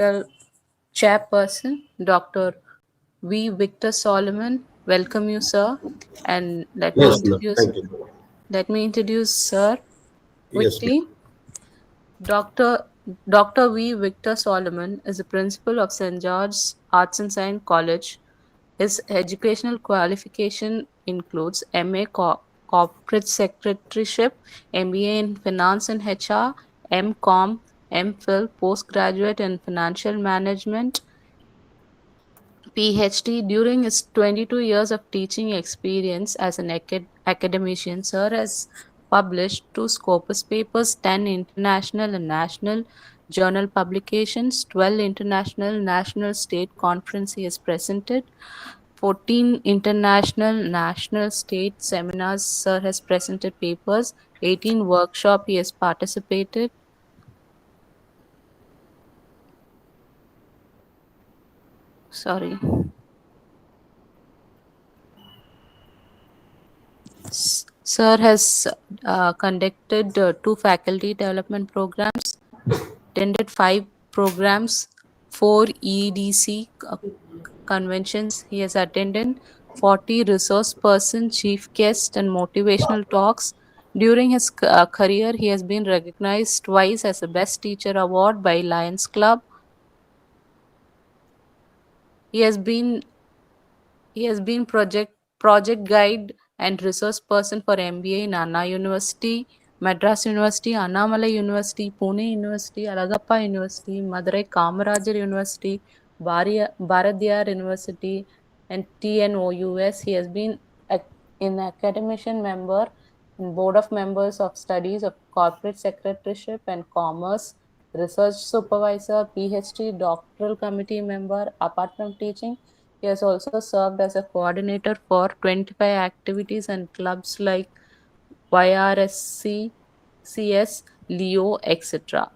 Well, Chairperson, Dr. V. Victor Solomon, welcome you, sir. And Yes, ma'am. Thank you. let me introduce sir Yes, ma'am. quickly. Dr. Dr. V. Victor Solomon is the principal of St. George's Arts and Science College. His educational qualification includes MA Corporate Secretaryship, MBA in Finance and HR, MCom, MPhil, Postgraduate in Financial Management, PhD. During his 22 years of teaching experience as an academician, Sir has published two Scopus papers, 10 international and national journal publications, 12 international national state conference he has presented, 14 international national state seminars Sir has presented papers, 18 workshop he has participated. Sorry. Sir has conducted two faculty development programs, attended five programs, four EDC conventions he has attended, 40 resource person, chief guest, and motivational talks. During his career, he has been recognized twice as a Best Teacher Award by Lions Club. He has been He has been project guide and resource person for MBA in Anna University, Madras University, Annamalai University, Pune University, Alagappa University, Madurai Kamarajar University, Bharadiyar University, and TNOUS. He has been an academician member and board of members of studies of corporate secretaryship and commerce, research supervisor, PhD, doctoral committee member. Apart from teaching, he has also served as a coordinator for 25 activities and clubs like YRSC, CS, Leo, etc.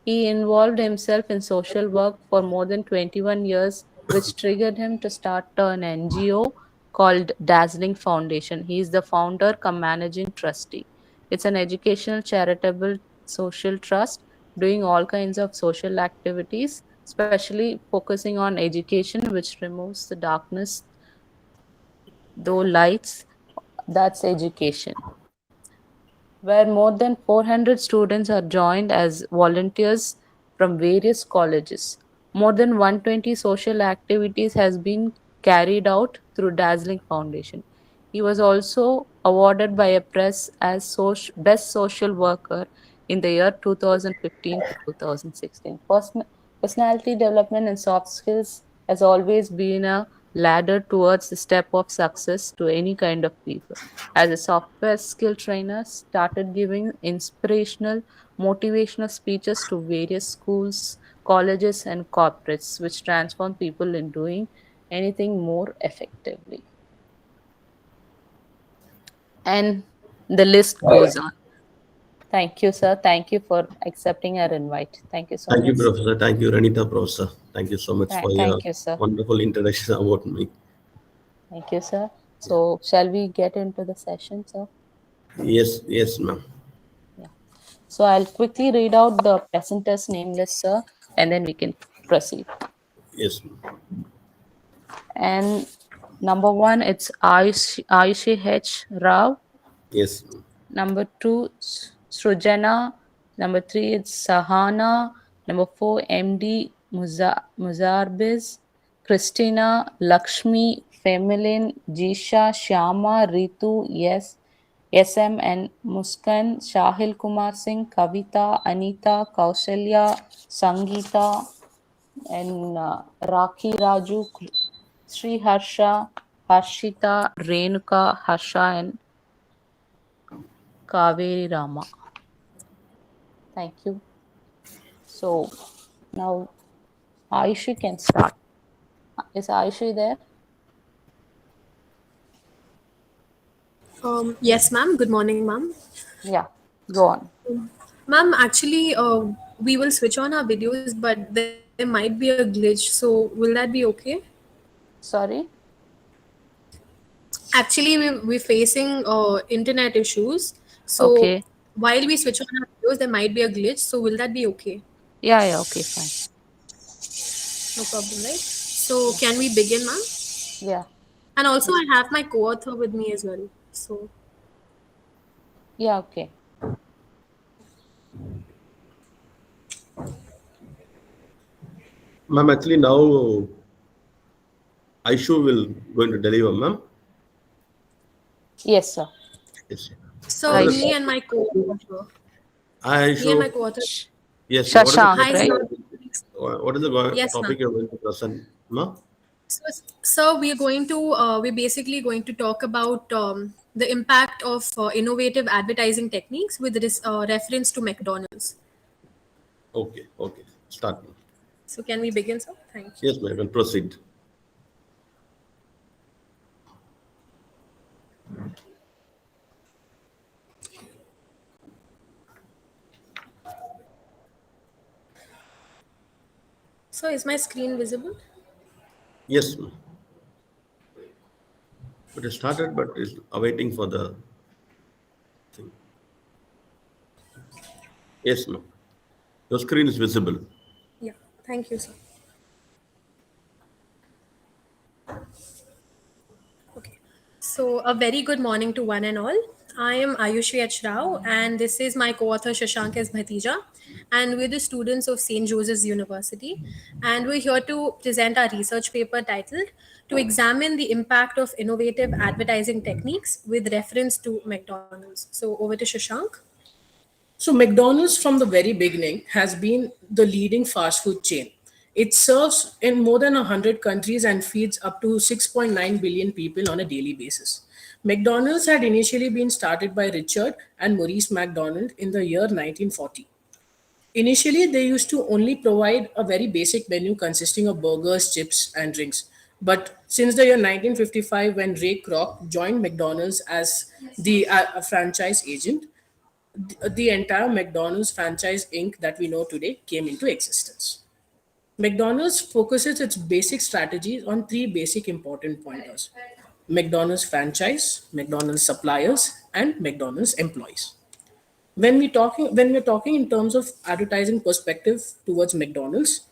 He involved himself in social work for more than 21 years, which triggered him to start an NGO called Dazzling Foundation. He is the founder cum managing trustee. It's an educational charitable social trust doing all kinds of social activities, especially focusing on education, which removes the darkness, though lights, that's education, where more than 400 students are joined as volunteers from various colleges. More than 120 social activities has been carried out through Dazzling Foundation. He was also awarded by a press as best social worker in the year 2015 to 2016. Personality development and soft skills has always been a ladder towards the step of success to any kind of people. As a software skill trainer, started giving inspirational, motivational speeches to various schools, colleges, and corporates, which transform people in doing anything more effectively. And the list goes on. Thank you, sir. Thank you for accepting our invite. Thank you so Thank you, much. Professor. Thank you, Ranita, Professor. Thank you so much for your Thank you, sir. wonderful introduction about me. Thank you, sir. So, shall we get into the session, sir? Yes, yes, ma'am. Yeah. So, I'll quickly read out the presenter's name list, sir, and then we can proceed. Yes, ma'am. And number one, it's Ayushi H. Rao. Yes, ma'am. Number two, Srujana. Number three, it's Sahana. Number four, MD Muzarbiz. Christina, Lakshmi, Feminine, Jisha, Shyama, Ritu, Yes, SM, and Muskan, Shahil Kumar Singh, Kavita, Anita, Kausalya, Sangeeta, and Rakhi Raju, Sri Harsha, Harshita, Renuka, Harsha, and Kaveri Rama. Thank you. So now Ayushi can start. Is Ayushi there? Yes, ma'am. Good morning, ma'am. Yeah, go on. Ma'am, actually, we will switch on our videos, but there might be a glitch. So, will that be okay? Sorry. Actually, we're facing internet issues. So, Okay. while we switch on our videos, there might be a glitch. So, will that be okay? Yeah, okay, fine. No problem, right? So, Yeah. can we begin, ma'am? Yeah. And also, Yes. I have my co-author with me as well. So, Yeah. Okay. Ma'am, actually now Aishu will going to deliver, ma'am. Yes, sir. Yes. so What is me Aish. the and my co-author, Hi, me and my Aishu. co-author. Yes. What is the Shashank, Hi, topic? sir. right? What is the Yes, ma'am. topic you're going to present, ma'am? So, we are going to, we're basically going to talk about the impact of innovative advertising techniques with reference to McDonald's. Okay. Okay. Start, ma'am. So, can we begin, sir? Thank you. Yes, ma'am. You can proceed. So, is my screen visible? Yes, ma'am. But it started, but it's awaiting for the thing. Yes, ma'am. Your screen is visible. Yeah. Thank you, sir. Okay. So, a very good morning to one and all. I am Ayushi H. Rao, and this is my co author Shashank S. Bhatija. And we're the students of St. Joseph's University. And we're here to present our research paper titled To Examine the Impact of Innovative Advertising Techniques with Reference to McDonald's. So, over to Shashank. So, McDonald's from the very beginning has been the leading fast food chain. It serves in more than 100 countries and feeds up to 6.9 billion people on a daily basis. McDonald's had initially been started by Richard and Maurice McDonald in the year 1940. Initially, they used to only provide a very basic menu consisting of burgers, chips, and drinks. But since the year 1955, when Ray Kroc joined McDonald's as the franchise agent, the entire McDonald's franchise Inc. that we know today came into existence. McDonald's focuses its basic strategies on three basic important pointers: McDonald's franchise, McDonald's suppliers, and McDonald's employees. When we're talking in terms of advertising perspective towards McDonald's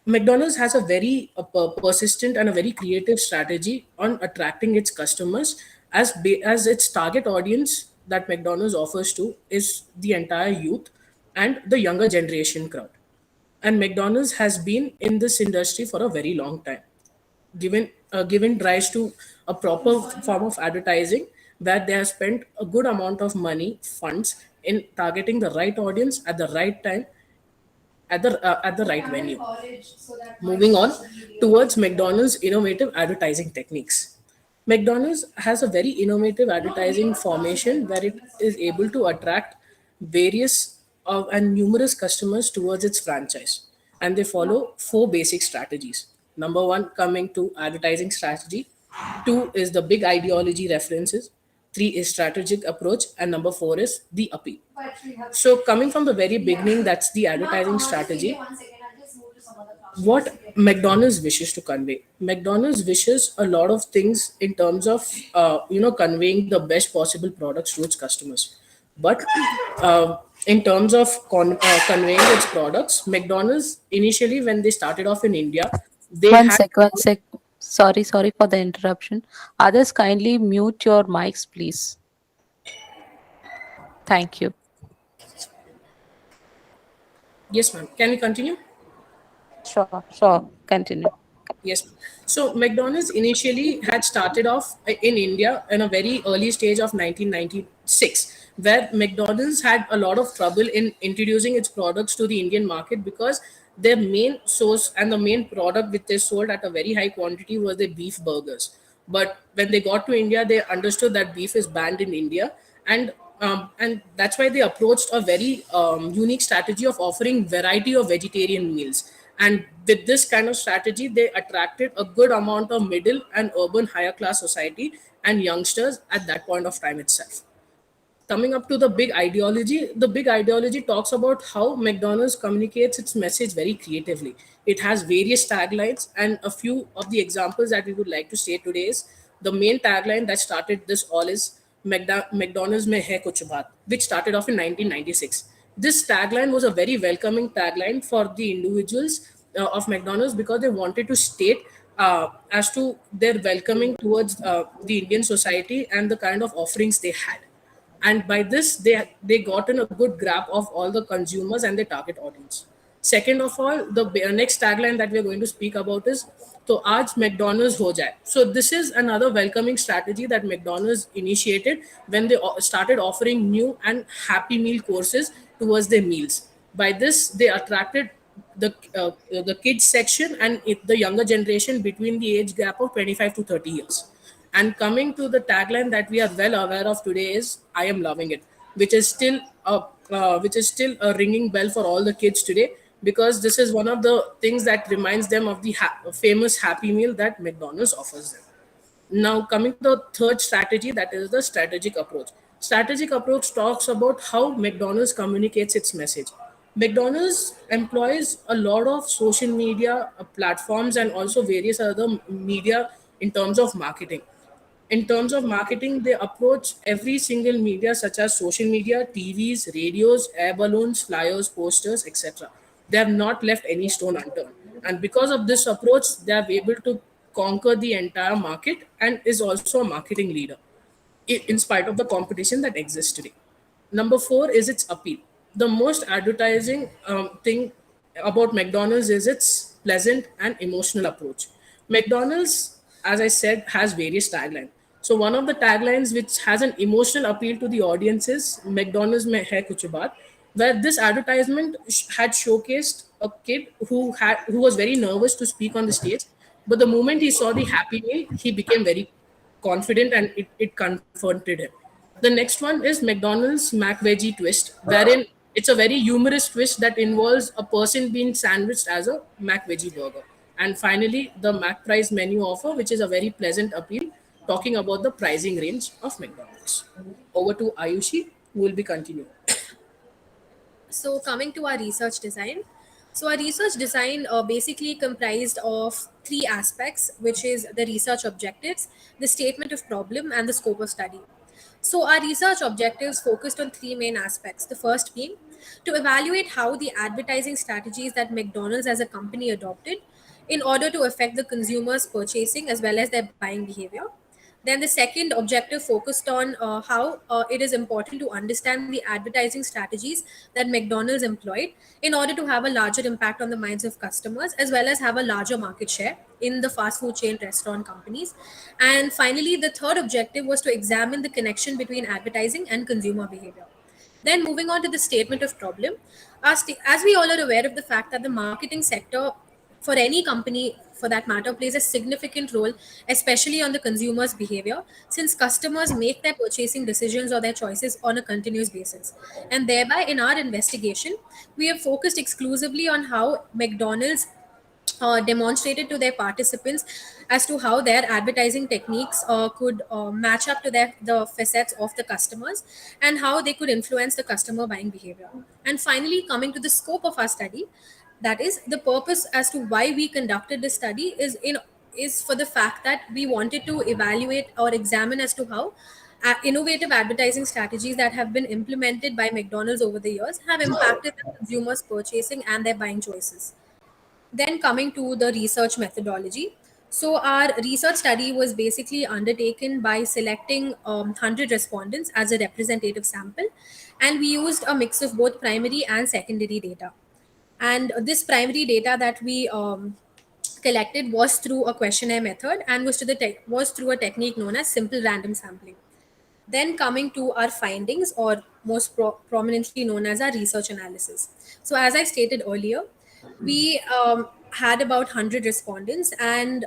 has a very persistent and a very creative strategy on attracting its customers, as its target audience that McDonald's offers to is the entire youth and the younger generation crowd. And McDonald's has been in this industry for a very long time, given rise to a proper form of advertising where they have spent a good amount of money funds in targeting the right audience at the right time at the right venue. Moving on towards McDonald's innovative advertising techniques. McDonald's has a very innovative advertising formation where it is able to attract various and numerous customers towards its franchise. And they follow four basic strategies. Number one, coming to advertising strategy. Two is the big ideology references. Three is strategic approach. And number four is the appeal. So, coming from the very beginning, that's the advertising strategy. What McDonald's wishes to convey. McDonald's wishes a lot of things in terms of conveying the best possible products to its customers. But in terms of conveying its products, McDonald's initially when they started off in India, they One had sec, one sec. Sorry for the interruption. Others, kindly mute your mics, please. Thank you. yes, ma'am. Can we continue? Sure, sure. Continue. Yes. So McDonald's initially had started off in India in a very early stage of 1996, where McDonald's had a lot of trouble in introducing its products to the Indian market because their main source and the main product which they sold at a very high quantity was the beef burgers. But when they got to India, they understood that beef is banned in India, and that's why they approached a very unique strategy of offering variety of vegetarian meals. And with this kind of strategy, they attracted a good amount of middle and urban higher class society and youngsters at that point of time itself. Coming up to the big ideology talks about how McDonald's communicates its message very creatively. It has various taglines, and a few of the examples that we would like to say today is the main tagline that started this all is McDonald's mein hai kuch baat, which started off in 1996. This tagline was a very welcoming tagline for the individuals of McDonald's because they wanted to state as to their welcoming towards the Indian society and the kind of offerings they had. And by this, they gotten a good grab of all the consumers and their target audience. Second of all, the next tagline that we're going to speak about is "तो आज McDonald's हो जाए." So this is another welcoming strategy that McDonald's initiated when they started offering new and Happy Meal courses towards their meals. By this, they attracted the kids section and the younger generation between the age gap of 25 to 30 years. And coming to the tagline that we are well aware of today is "I am loving it," which is still a ringing bell for all the kids today, because this is one of the things that reminds them of the famous Happy Meal that McDonald's offers them. Now, coming to the third strategy, that is the strategic approach. Strategic approach talks about how McDonald's communicates its message. McDonald's employs a lot of social media platforms and also various other media in terms of marketing. In terms of marketing, they approach every single media such as social media, TVs, radios, air balloons, flyers, posters, etc. They have not left any stone unturned. And because of this approach, they are able to conquer the entire market and is also a marketing leader in spite of the competition that exists today. Number four is its appeal. The most advertising thing about McDonald's is its pleasant and emotional approach. McDonald's, as I said, has various taglines. So one of the taglines which has an emotional appeal to the audience is "McDonald's mein hai kuch baat," where this advertisement had showcased a kid who was very nervous to speak on the stage, but the moment he saw the Happy Meal, he became very confident and it confronted him. The next one is McDonald's Mac Veggie Twist, wherein it's a very humorous twist that involves a person being sandwiched as a Mac Veggie burger. And finally, the Mac Price menu offer, which is a very pleasant appeal, talking about the pricing range of McDonald's. Over to Ayushi, who will be continuing. So coming to our research design. So our research design basically comprised of three aspects, which is the research objectives, the statement of problem, and the scope of study. So our research objectives focused on three main aspects. The first being to evaluate how the advertising strategies that McDonald's as a company adopted in order to affect the consumers' purchasing as well as their buying behavior. Then the second objective focused on how it is important to understand the advertising strategies that McDonald's employed in order to have a larger impact on the minds of customers as well as have a larger market share in the fast food chain restaurant companies. And finally, the third objective was to examine the connection between advertising and consumer behavior. Then moving on to the statement of problem, as we all are aware of the fact that the marketing sector for any company for that matter plays a significant role, especially on the consumer's behavior, since customers make their purchasing decisions or their choices on a continuous basis. And thereby, in our investigation, we have focused exclusively on how McDonald's demonstrated to their participants as to how their advertising techniques could match up to the facets of the customers and how they could influence the customer buying behavior. And finally, coming to the scope of our study, that is the purpose as to why we conducted this study is for the fact that we wanted to evaluate or examine as to how innovative advertising strategies that have been implemented by McDonald's over the years have impacted the consumers' purchasing and their buying choices. Then coming to the research methodology. So our research study was basically undertaken by selecting 100 respondents as a representative sample, and we used a mix of both primary and secondary data. And this primary data that we collected was through a questionnaire method and was through a technique known as simple random sampling. Then coming to our findings, or most prominently known as our research analysis. So as I stated earlier, we had about 100 respondents, and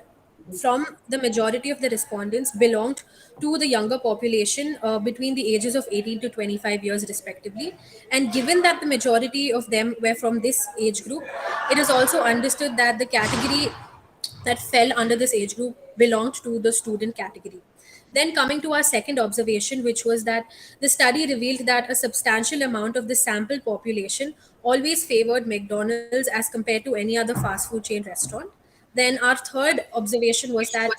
from the majority of the respondents belonged to the younger population between the ages of 18 to 25 years respectively. And given that the majority of them were from this age group, it is also understood that the category that fell under this age group belonged to the student category. Then, coming to our second observation, which was that the study revealed that a substantial amount of the sample population always favored McDonald's as compared to any other fast food chain restaurant. Then, our third observation was that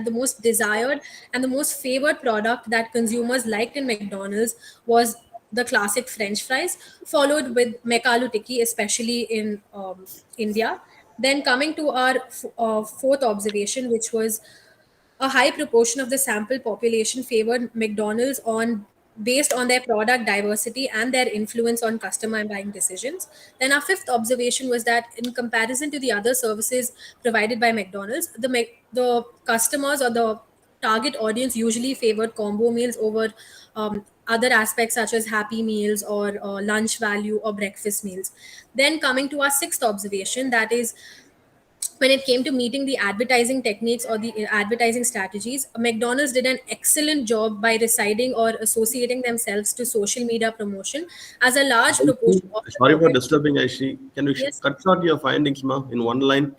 the most desired and the most favored product that consumers liked in McDonald's was the classic French fries, followed with mekalu tikki, especially in India. Then coming to our fourth observation, which was a high proportion of the sample population favored McDonald's on based on their product diversity and their influence on customer buying decisions. Then our fifth observation was that in comparison to the other services provided by McDonald's, the customers or the target audience usually favored combo meals over other aspects such as happy meals or lunch value or breakfast meals. Then coming to our sixth observation, that is when it came to meeting the advertising techniques or the advertising strategies, McDonald's did an excellent job by residing or associating themselves to social media promotion as a large proportion of the Sorry for target. disturbing, Aishi. Can you Yes, cut short your findings, ma, in one line?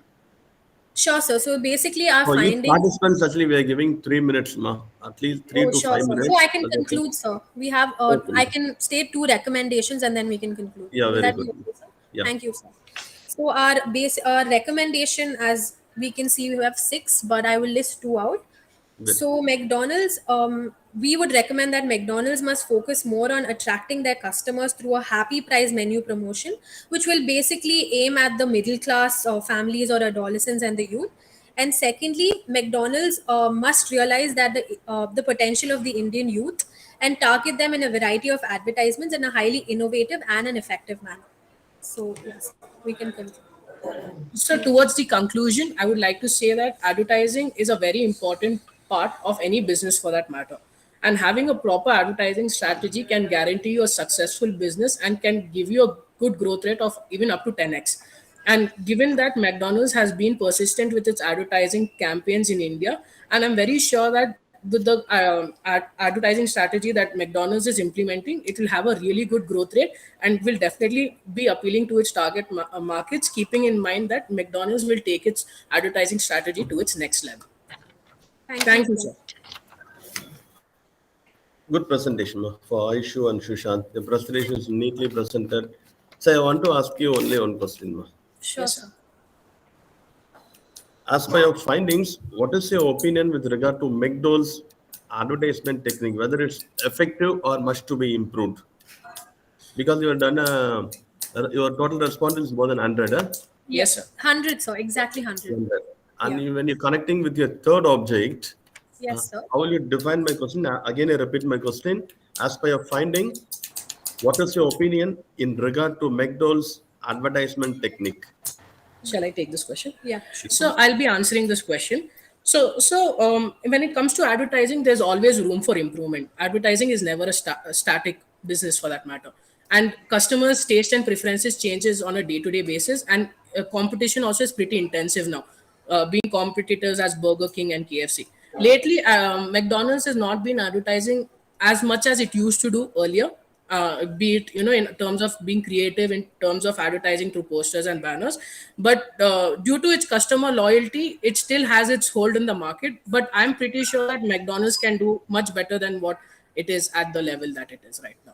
sure, sir. So basically, our For each findings. participants, actually, we are giving 3 minutes, ma. At least three Oh, to sure, five sir. So I minutes. can That's okay. conclude, sir. We have, Okay, I ma. can state two recommendations and then we can conclude. Yeah, Will very that be good. okay, sir? Yeah, Thank you, sir. So our recommendation, as we can see, we have six, but I will list two out. very. So McDonald's, we would recommend that McDonald's must focus more on attracting their customers through a happy price menu promotion, which will basically aim at the middle class or families or adolescents and the youth. And secondly, McDonald's must realize that the potential of the Indian youth and target them in a variety of advertisements in a highly innovative and an effective manner. So yes, we can conclude. So, towards the conclusion, I would like to say that advertising is a very important part of any business for that matter. And having a proper advertising strategy can guarantee you a successful business and can give you a good growth rate of even up to 10x. And given that McDonald's has been persistent with its advertising campaigns in India, and I'm very sure that with the advertising strategy that McDonald's is implementing, it will have a really good growth rate and will definitely be appealing to its target markets, keeping in mind that McDonald's will take its advertising strategy to its next level. Thank you, Thank you, sir. sir. Good presentation, ma, for Aishu and Shushant. The presentation is neatly presented. So I want to ask you only one question, ma. Sure, Yes, sir. sir. As per your findings, what is your opinion with regard to McDonald's advertisement technique, whether it's effective or must to be improved? Because you have done your total response is more than 100, huh? Yeah, Yes, sir. 100, sir. Exactly 100. 100. And Yeah. when you're connecting with your third object, Yes, sir. how will you define my question? Again, I repeat my question. As per your finding, what is your opinion in regard to McDonald's advertisement technique? Shall I take this question? Yeah, sure. So I'll be answering this question. So when it comes to advertising, there's always room for improvement. Advertising is never a static business for that matter, and customers' taste and preferences changes on a day-to-day basis, and competition also is pretty intensive now. Being competitors as Burger King and KFC. Lately, McDonald's has not been advertising as much as it used to do earlier, be it in terms of being creative, in terms of advertising through posters and banners, but due to its customer loyalty it still has its hold in the market. But I'm pretty sure that McDonald's can do much better than what it is at the level that it is right now.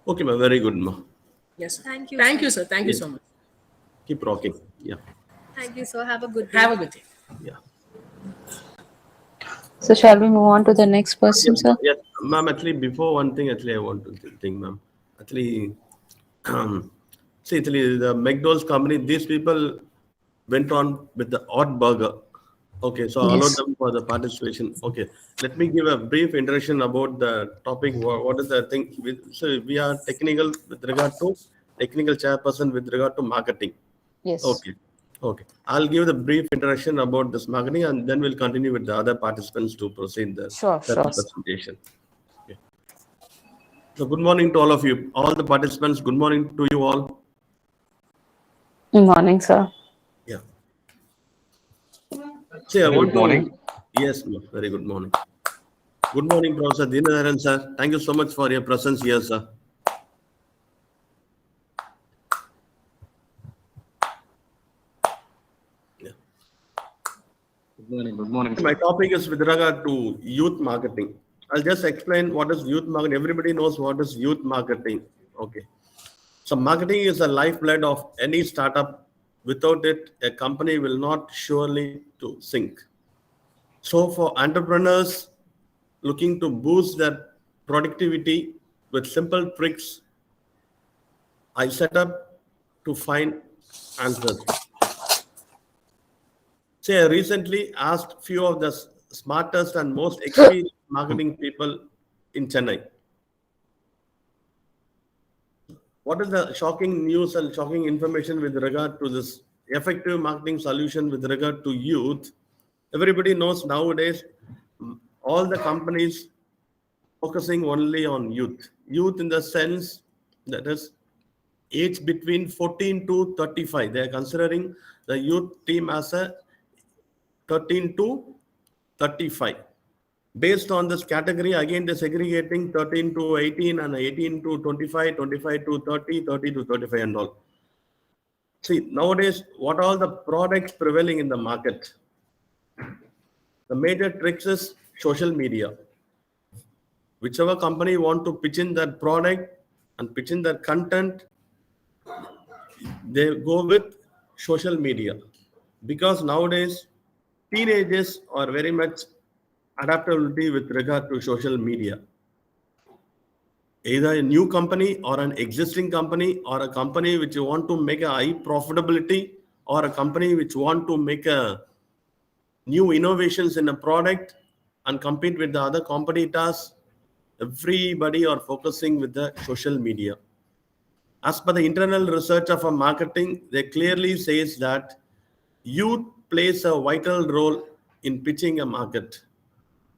Okay, ma, very good, ma. Yes, sir. Thank you, Thank sir. you, sir. Thank you Yes. so much. Keep rocking. Yeah, Thank you, sir. Have a good Have day. a good day. yeah. So shall we move on to the next person, Yes, sir? yes, ma'am. Actually, before one thing, actually, I want to think, ma'am. Actually, see, actually, the McDonald's company, these people went on with the odd burger. Okay, so I allowed Yes. them for the participation. Okay, let me give a brief introduction about the topic. What is the thing? So we are technical with regard to technical chairperson with regard to marketing. Yes. Okay. Okay. I'll give the brief introduction about this marketing and then we'll continue with the other participants to proceed Sure, the sure, sir. presentation. Okay. So good morning to all of you, all the participants. Good morning to you all. Good morning, sir. Yeah. See, I Very want good morning. to, yes, ma'am. Very good morning. Good morning, Professor Dinadaran, sir. Thank you so much for your presence here, sir. Yeah. Good morning. Good morning, My sir. topic is with regard to youth marketing. I'll just explain what is youth marketing. Everybody knows what is youth marketing. Okay. So marketing is the lifeblood of any startup Without it, a company will not surely to sink. So for entrepreneurs looking to boost their productivity with simple tricks, I set up to find answers. Say, I recently asked few of the smartest and most experienced marketing people in Chennai, what is the shocking news and shocking information with regard to this effective marketing solution with regard to youth? Everybody knows nowadays all the companies focusing only on youth. Youth in the sense that is age between 14 to 35. They are considering the youth team as a 13 to 35. Based on this category, again, they're segregating 13 to 18 and 18 to 25, 25 to 30, 30 to 35 and all. See, nowadays, what are the products prevailing in the market? The major tricks is social media. Whichever company want to pitch in that product and pitch in their content, they go with social media. Because nowadays, teenagers are very much adaptability with regard to social media. Either a new company or an existing company or a company which you want to make a high profitability or a company which want to make a new innovations in a product and compete with the other competitors, everybody are focusing with the social media. As per the internal research of a marketing, they clearly says that youth plays a vital role in pitching a market.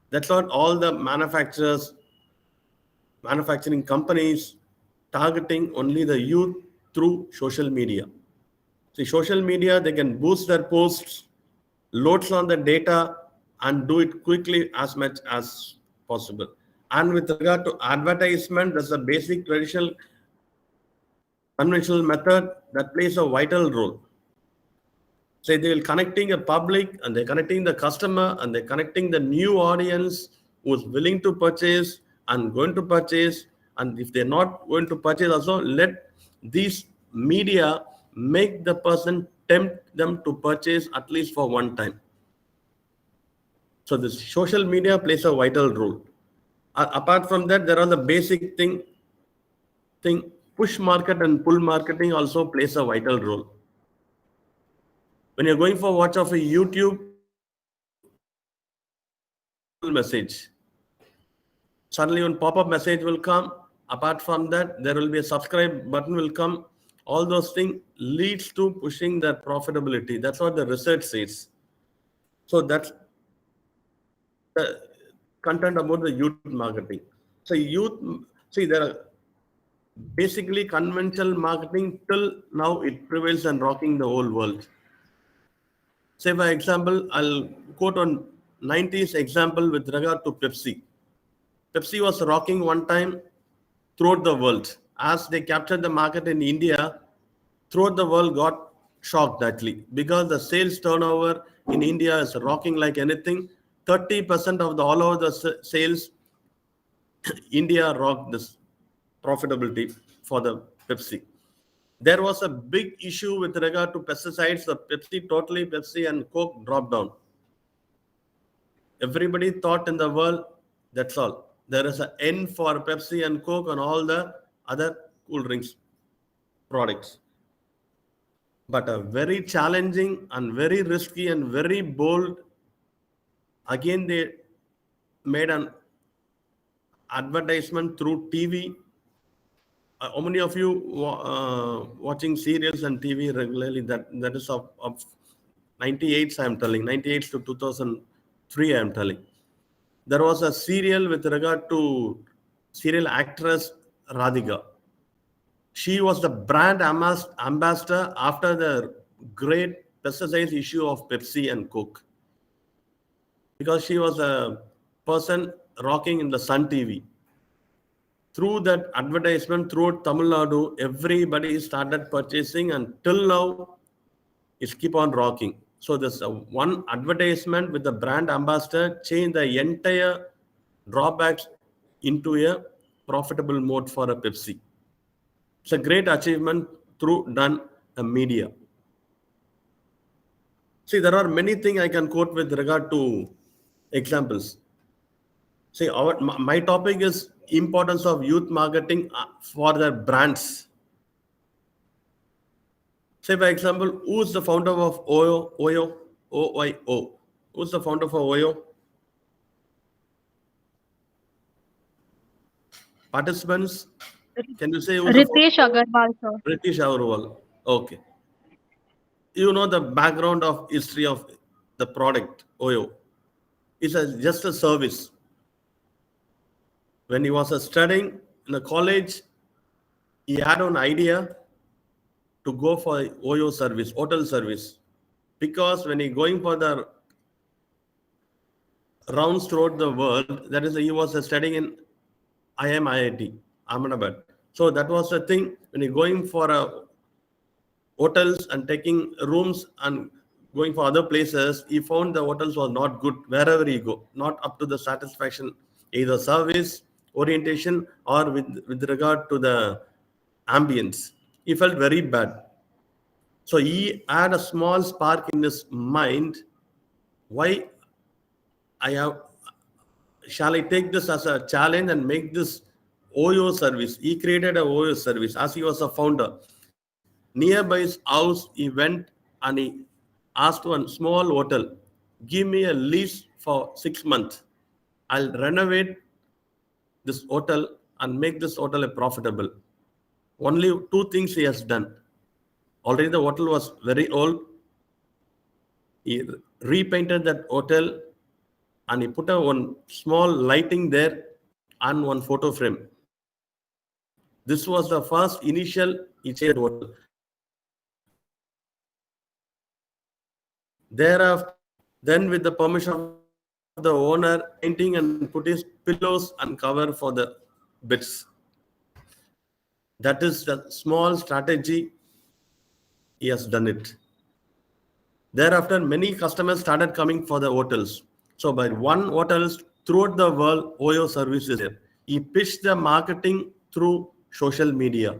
That's what all the manufacturing companies targeting only the youth through social media. See, social media, they can boost their posts, loads on the data, and do it quickly as much as possible. And with regard to advertisement, that's a basic traditional conventional method that plays a vital role. Say they will connecting a public and they're connecting the customer and they're connecting the new audience who's willing to purchase and going to purchase. And if they're not going to purchase also, let these media make the person tempt them to purchase at least for one time. So this social media plays a vital role. Apart from that, there are the basic thing push market and pull marketing also plays a vital role. When you're going for watch of a YouTube, message, suddenly one pop-up message will come. Apart from that, there will be a subscribe button will come. All those things leads to pushing that profitability. That's what the research says. So that's the content about the youth marketing. So youth, see, there are basically conventional marketing till now it prevails and rocking the whole world. Say for example, I'll quote on 90s example with regard to Pepsi. Pepsi was rocking one time throughout the world. As they captured the market in India, throughout the world got shocked actually because the sales turnover in India is rocking like anything. 30% of the all over the sales, India rocked this profitability for the Pepsi. There was a big issue with regard to pesticides. The Pepsi and Coke dropped down. Everybody thought in the world, that's all. There is an end for Pepsi and Coke and all the other cool drinks products. But a very challenging and very risky and very bold, again they made an advertisement through TV. How many of you watching serials and TV regularly? That is of 98, I am telling, 98 to 2003, I am telling. There was a serial with regard to serial actress Radhika. She was the brand ambassador after the great pesticides issue of Pepsi and Coke. Because she was a person rocking in the Sun TV. Through that advertisement throughout Tamil Nadu, everybody started purchasing and till now it's keep on rocking. So this one advertisement with the brand ambassador changed the entire drawbacks into a profitable mode for a Pepsi. It's a great achievement through done a media. See, there are many things I can quote with regard to examples. See, my topic is importance of youth marketing for their brands. Say, for example, who's the founder of Oyo, OYO? Who's the founder for Oyo? Participants, can you say who's the founder? Ritesh Agarwal, sir. British Agarwal. Okay. You know the background of history of the product, Oyo. It's just a service. When he was studying in the college, he had an idea to go for Oyo service, hotel service. Because when he going for the rounds throughout the world, that is, he was studying in IIT, Ahmedabad. So that was the thing. When he going for hotels and taking rooms and going for other places, he found the hotels was not good wherever he go, not up to the satisfaction, either service, orientation, or with regard to the ambience. He felt very bad. So he had a small spark in his mind. Why I have shall I take this as a challenge and make this OYO service? He created a OYO service as he was a founder. Nearby his house, he went and he asked one small hotel, give me a lease for 6 months. I'll renovate this hotel and make this hotel a profitable. Only two things he has done. Already the hotel was very old. He repainted that hotel and he put one small lighting there and one photo frame. This was the first initial he changed hotel. Thereafter, then with the permission of the owner, painting and put his pillows and cover for the beds. That is the small strategy. He has done it. Thereafter, many customers started coming for the hotels. So by one hotels throughout the world, OYO services there. He pitched the marketing through social media.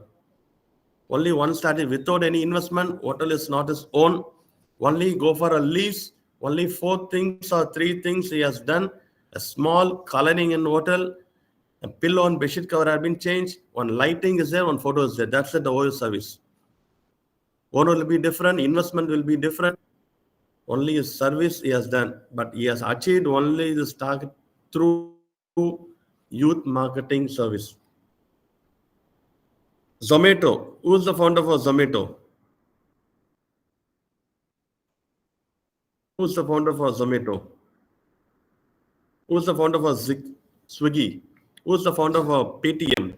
Only one strategy without any investment. Hotel is not his own. Only go for a lease. Only 4 things or 3 things he has done. A small coloring in hotel. A pillow and bedsheet cover have been changed. One lighting is there. One photo is there. That's it, the OYO service. Owner will be different. Investment will be different. Only his service he has done, but he has achieved only this target through youth marketing service. Zomato. Who is the founder for Zomato? Who is the founder for Zomato? Who is the founder for Swiggy? Who is the founder for Paytm?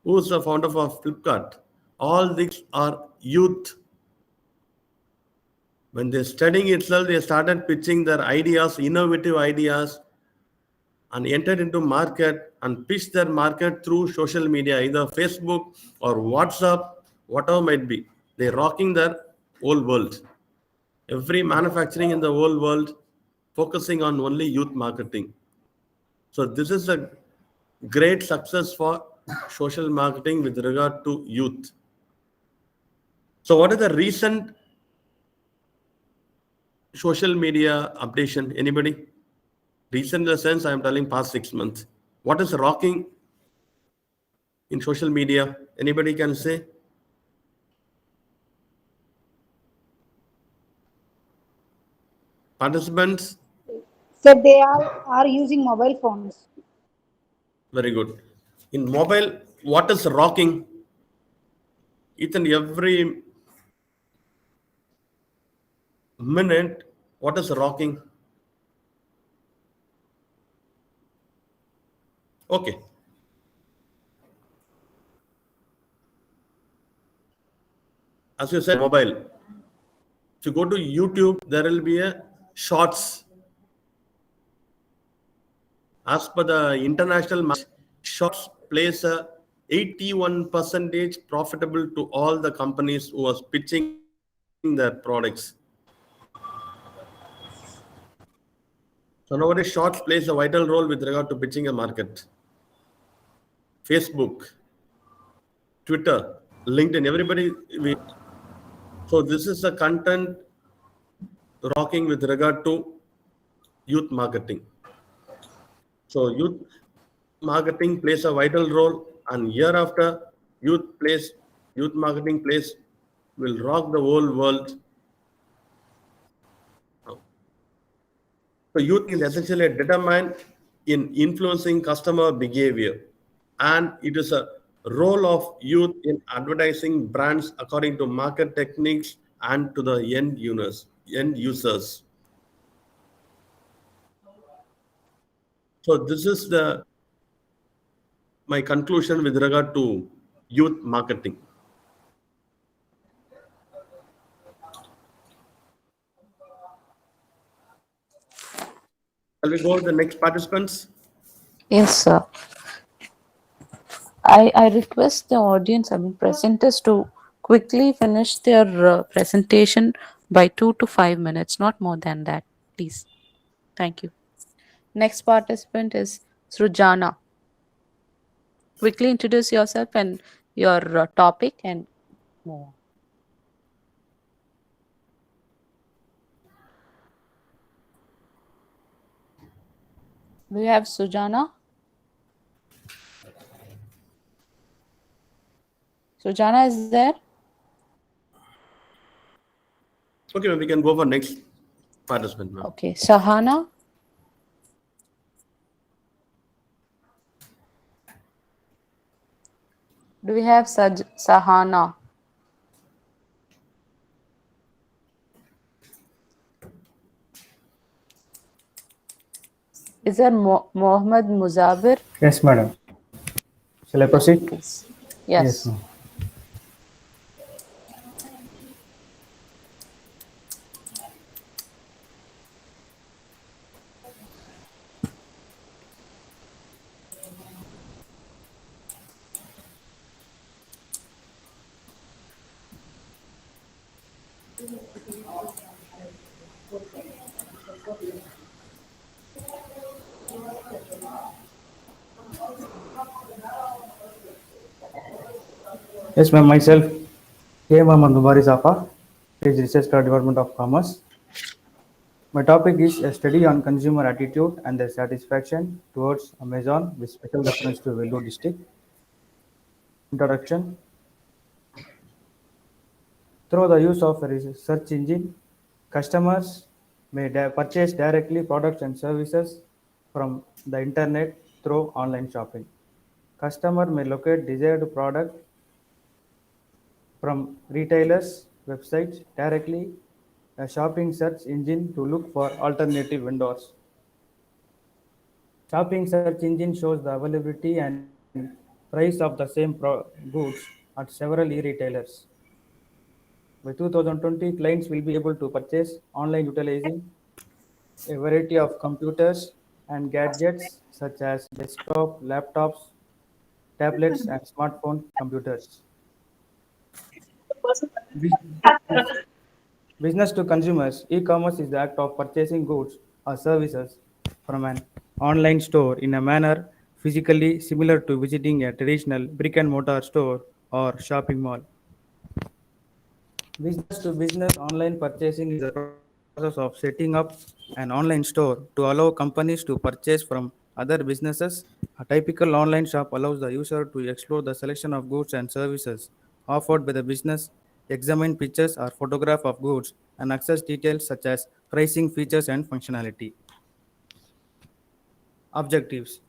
Who is the founder for Flipkart? All these are youth. When they're studying itself, they started pitching their ideas, innovative ideas, and entered into market and pitched their market through social media, either Facebook or WhatsApp, whatever might be. They're rocking their whole world. Every manufacturing in the whole world focusing on only youth marketing. So this is a great success for social marketing with regard to youth. So what is the recent social media updation? Anybody? Recent in the sense I am telling past 6 months. What is rocking in social media? Anybody can say? Participants? So they are using mobile phones. Very good. In mobile, what is rocking? Each and every minute, what is rocking? Okay. As you said, mobile. If you go to YouTube, there will be a shorts. As per the international market, shorts plays a 81% profitable to all the companies who are pitching their products. So nowadays, shorts plays a vital role with regard to pitching a market. Facebook, Twitter, LinkedIn, everybody. So this is the content rocking with regard to youth marketing. So youth marketing plays a vital role, and year after youth marketing plays will rock the whole world. So youth is essentially determined in influencing customer behavior, and it is a role of youth in advertising brands according to market techniques and to the end users. So this is the my conclusion with regard to youth marketing. Shall we go to the next participants? Yes, sir. I request the audience, presenters, to quickly finish their presentation by 2 to 5 minutes, not more than that, please. Thank you. Next participant is Srujana. Quickly introduce yourself and your topic and move on. Do you have Sujana? Sujana is there? Okay, we can go for next participant, ma'am. Okay. Sahana? Do we have Sahana? Is there Mohammed Muzabir? Yes, madam. Shall I proceed? Please. Yes, Yes. ma'am. Yes, ma'am. Myself, K. Mohammed Mubari Zafa, is Research Club Department of Commerce. My topic is a study on consumer attitude and their satisfaction towards Amazon with special reference to Vellore district. Introduction. Through the use of a search engine, customers may purchase directly products and services from the internet through online shopping. Customer may locate desired product from retailers' websites directly a shopping search engine to look for alternative vendors. Shopping search engine shows the availability and price of the same goods at several e-retailers. By 2020, clients will be able to purchase online utilizing a variety of computers and gadgets such as desktop, laptops, tablets, and smartphone computers. Business to consumers, e-commerce is the act of purchasing goods or services from an online store in a manner physically similar to visiting a traditional brick and mortar store or shopping mall. Business to business online purchasing is the process of setting up an online store to allow companies to purchase from other businesses. A typical online shop allows the user to explore the selection of goods and services offered by the business, examine pictures or photograph of goods, and access details such as pricing, features, and functionality. Objectives: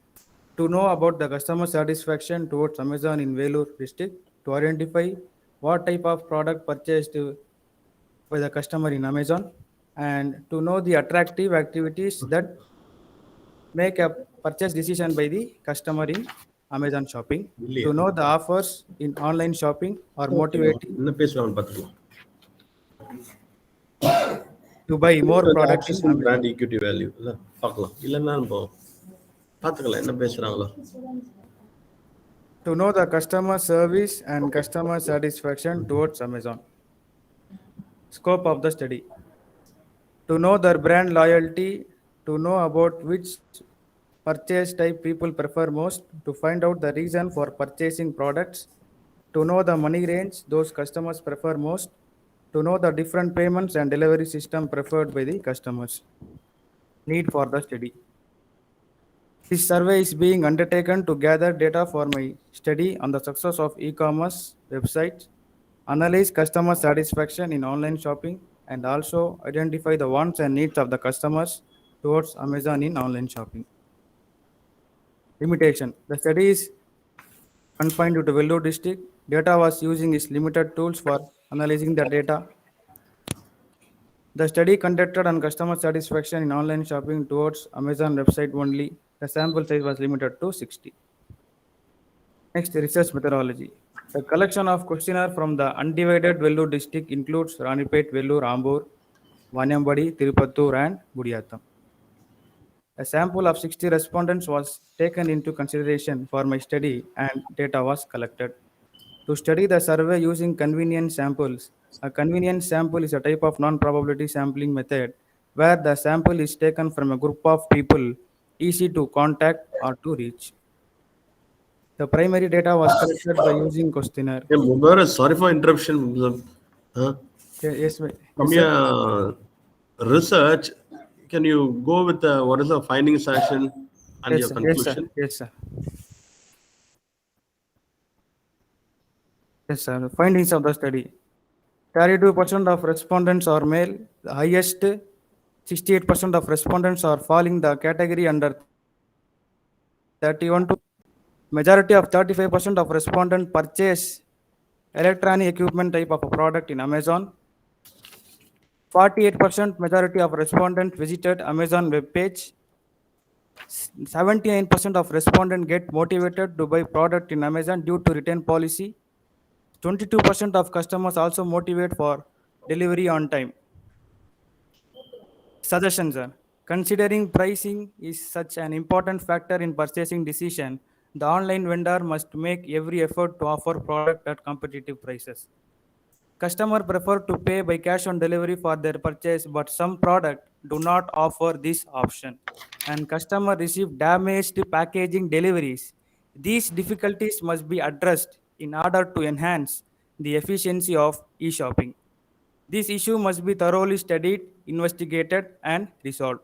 to know about the customer satisfaction towards Amazon in Vellore district, to identify what type of product purchased by the customer in Amazon, and to know the attractive activities that make a purchase decision by the customer in Amazon shopping, இல்லையா? to know the offers in online shopping or motivating என்ன பேசுறான்னு பார்த்துக்கலாம். to buy more The products in options in Amazon, brand equity value இல்ல பார்க்கலாம். இல்லைன்னா நம்ம பார்த்துக்கலாம் என்ன பேசுறாங்களோ. to know the customer service and customer satisfaction towards Amazon. Scope of the study: to know their brand loyalty, to know about which purchase type people prefer most, to find out the reason for purchasing products, to know the money range those customers prefer most, to know the different payments and delivery system preferred by the customers. Need for the study. This survey is being undertaken to gather data for my study on the success of e-commerce websites, analyze customer satisfaction in online shopping, and also identify the wants and needs of the customers towards Amazon in online shopping. Limitation. The study is confined to Vellore district. Data was using is limited tools for analyzing the data. The study conducted on customer satisfaction in online shopping towards Amazon website only. The sample size was limited to 60. Next, research methodology. The collection of questionnaire from the undivided Vellore district includes Ranipet, Vellore, Ambur, Vanyambadi, Tirupattur, and Budiyatham. A sample of 60 respondents was taken into consideration for my study and data was collected. To study the survey using convenience samples, a convenience sample is a type of non-probability sampling method where the sample is taken from a group of people easy to contact or to reach. The primary data was collected by using questionnaire. Yeah, Mubarak, sorry for interruption. Huh? Yes, From yes, sir. your research, can you go with what is the finding session and Yes, your sir. Yes, sir. conclusion? Yes, sir. Yes, sir. Findings of the study. 32% of respondents are male. The highest 68% of respondents are falling the category under 31 to majority of 35% of respondents purchase electronic equipment type of a product in Amazon. 48% majority of respondents visited Amazon web page. 79% of respondents get motivated to buy product in Amazon due to return policy. 22% of customers also motivate for delivery on time. Suggestions are considering pricing is such an important factor in purchasing decision. The online vendor must make every effort to offer product at competitive prices. Customer prefer to pay by cash on delivery for their purchase, but some product do not offer this option. And customer receive damaged packaging deliveries. These difficulties must be addressed in order to enhance the efficiency of e-shopping. This issue must be thoroughly studied, investigated, and resolved.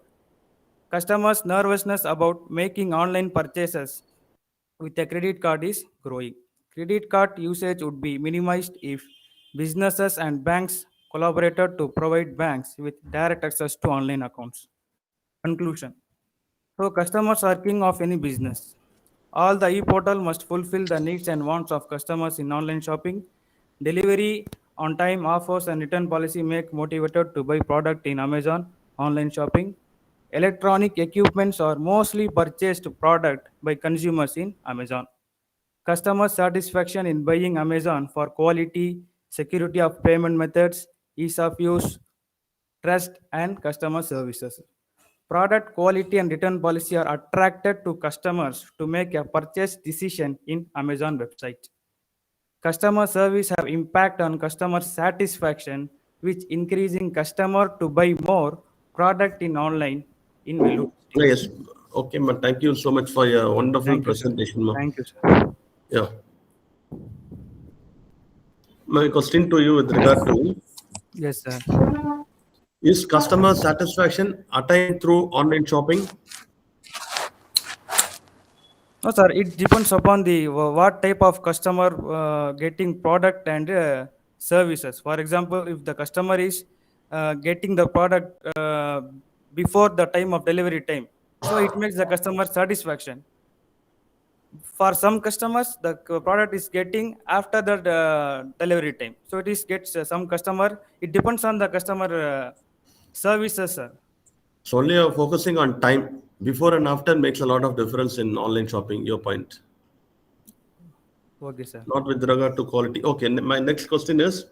Customers' nervousness about making online purchases with a credit card is growing. Credit card usage would be minimized if businesses and banks collaborated to provide banks with direct access to online accounts. Conclusion. So, customers are king of any business. All the e-portal must fulfill the needs and wants of customers in online shopping. Delivery on time offers and return policy make motivated to buy product in Amazon online shopping. Electronic equipments are mostly purchased product by consumers in Amazon. Customer satisfaction in buying Amazon for quality, security of payment methods, ease of use, trust, and customer services. Product quality and return policy are attracted to customers to make a purchase decision in Amazon website. Customer service have impact on customer satisfaction, which increasing customer to buy more product in online in Vellore district. Yes. Okay, ma. Thank you so much for your wonderful Thank you, sir. presentation, ma. Thank you, sir. Yeah. My question to you with regard to Yes, sir. is customer satisfaction attained through online shopping? No, sir. It depends upon the what type of customer getting product and services. For example, if the customer is getting the product before the time of delivery time, so it makes the customer satisfaction. For some customers, the product is getting after the delivery time, so it is gets some customer. It depends on the customer services, sir. So only focusing on time before and after makes a lot of difference in online shopping. Your point, Okay, sir. not with regard to quality. Okay. My next question is: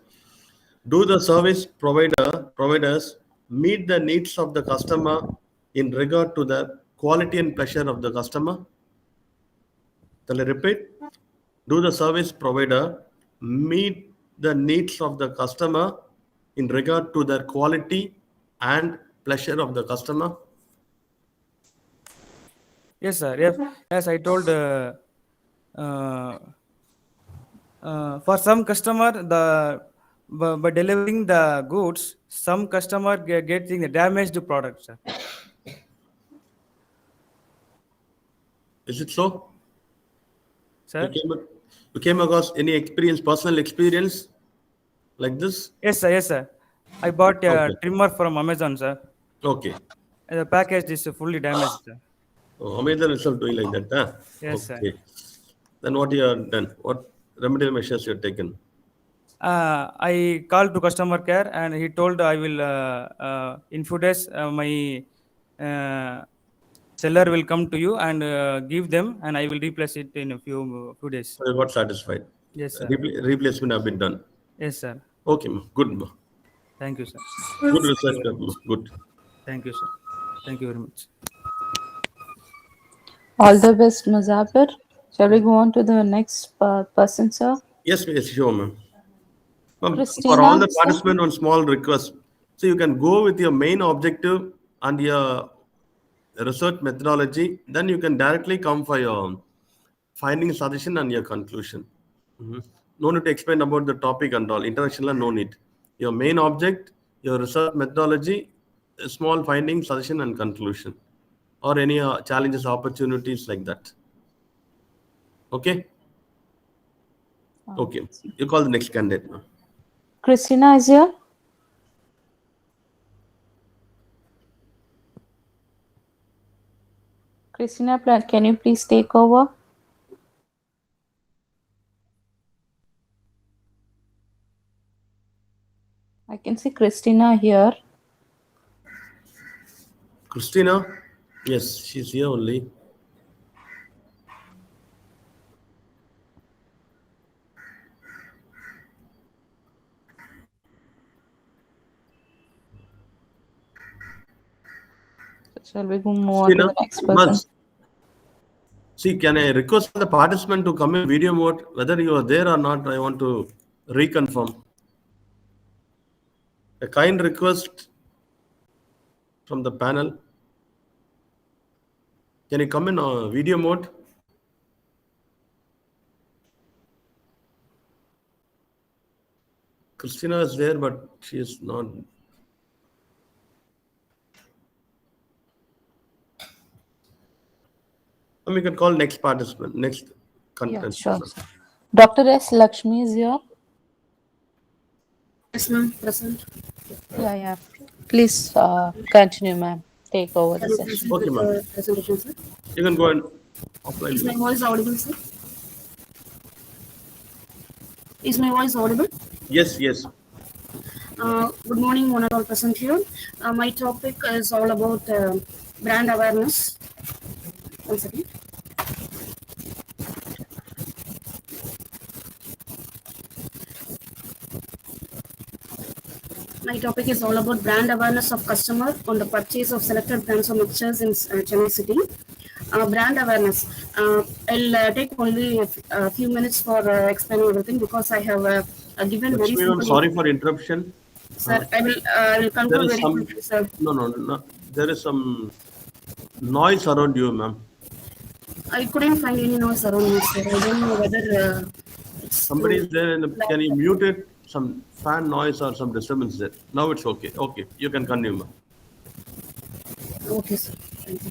do the service providers meet the needs of the customer in regard to the quality and pleasure of the customer? Shall I repeat? Do the service provider meet the needs of the customer in regard to their quality and pleasure of the customer? Yes, sir. Yes, as I told, uh, for some customer, the by delivering the goods, some customer getting the damaged product, sir. Is it so? You Sir? came across any experience, personal experience like this? Yes, sir. Yes, sir. I bought a Okay. trimmer from Amazon, sir. Okay. And the package is fully damaged, sir. Oh, Amazon itself doing like that, huh? Yes, sir. Okay. Then what you have done? What remedial measures you have taken? I called to customer care and he told I will in few days my uh, seller will come to you and give them and I will replace it in a few days. So you got satisfied. Yes, sir. Replacement have been done. Yes, sir. Okay, good. Thank you, sir. Good Thank you research. very much. Good. Thank you, sir. Thank you very much. All the best, Muzafir. Shall we go on to the next person, sir? Yes, yes, sure, ma'am. For all Christina, the sir? participants on small request, so you can go with your main objective and your research methodology. Then you can directly come for your finding, suggestion, and your conclusion. No need to explain about the topic and all. International, no need. Your main object, your research methodology, a small finding, suggestion, and conclusion, or any challenges, opportunities like that. Okay. Okay. You call the next candidate, ma'am. Christina is here. Christina, can you please take over? I can see Christina here. Christina, yes, she's here only. Shall we move on to Christina, the next person? see, can I request the participant to come in video mode? Whether you are there or not, I want to reconfirm. A kind request from the panel. Can you come in video mode? Christina is there, but she is not. We can call next participant, next Yeah, content. sure. Dr. S. Lakshmi is here. Yes, ma'am. Present. Yeah. Please continue, ma'am. Take over the session. Okay, ma'am. Presentation, sir. You can go and Is my offline. voice audible, sir? Is my voice audible? Yes, yes. Good morning, one and all present here. My topic is all about brand awareness. One second. My topic is all about brand awareness of customer on the purchase of selected brands or mixtures in Chennai city. Brand awareness. I'll take only a few minutes for explaining everything because I have given very Lakshmi, I'm simple. sorry for interruption. Sir, I will There conclude is very some. quickly, sir. No. There is some noise around you, ma'am. I couldn't find any noise around me, sir. I don't know whether it's Somebody is there, and can you mute it? Some fan noise or some disturbance there. Now it's okay. Okay, you can continue, ma'am. okay, sir. Thank you.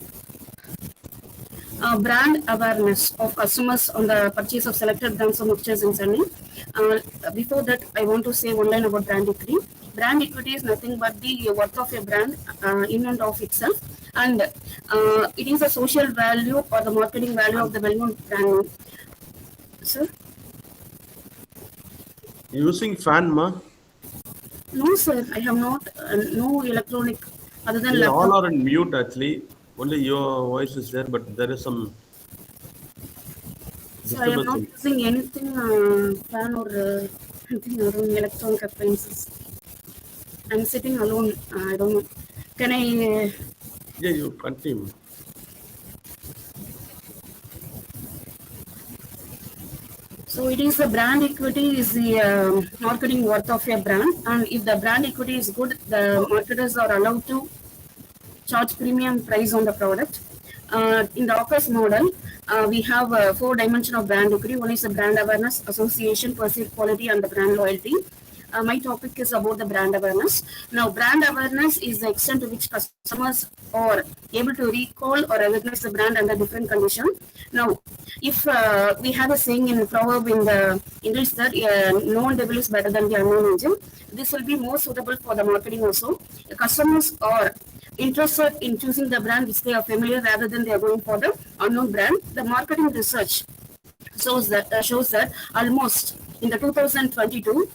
Brand awareness of customers on the purchase of selected brands or mixtures in Chennai. Before that, I want to say one line about brand equity. Brand equity is nothing but the worth of a brand in and of itself, and it is a social value or the marketing value of the well-known brand name. Sir? Using fan, ma? No, sir. I have not. No electronic other than They all laptop. are in mute actually. Only your voice is there, but there is some So I am not disturbance. using anything fan or anything around electronic appliances. I'm sitting alone. I don't know. Can I? Yeah, you continue. So it is the brand equity is the marketing worth of a brand, and if the brand equity is good, the marketers are allowed to charge premium price on the product. In the Occurs model, we have four dimension of brand equity. One is the brand awareness, association, perceived quality, and the brand loyalty. my topic is about the brand awareness. Now, brand awareness is the extent to which customers are able to recall or recognize the brand under different condition. Now, if we have a saying in proverb in the English that known devil is better than the unknown angel, this will be more suitable for the marketing also. The customers are interested in choosing the brand which they are familiar rather than they are going for the unknown brand. The marketing research shows that almost in the 2022,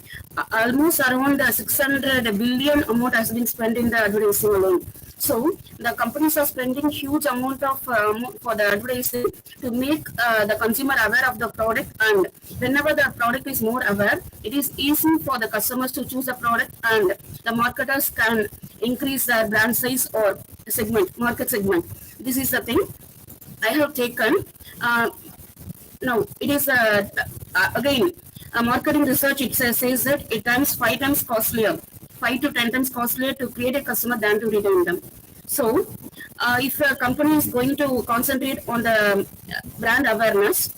almost around 600 billion amount has been spent in the advertising alone. So the companies are spending huge amount of for the advertising to make the consumer aware of the product, and whenever the product is more aware, it is easy for the customers to choose the product, and the marketers can increase their brand size or market segment. This is the thing I have taken. No, it is again marketing research. It says that it times 5 times costlier, 5 to 10 times costlier to create a customer than to retain them. So, if a company is going to concentrate on the brand awareness,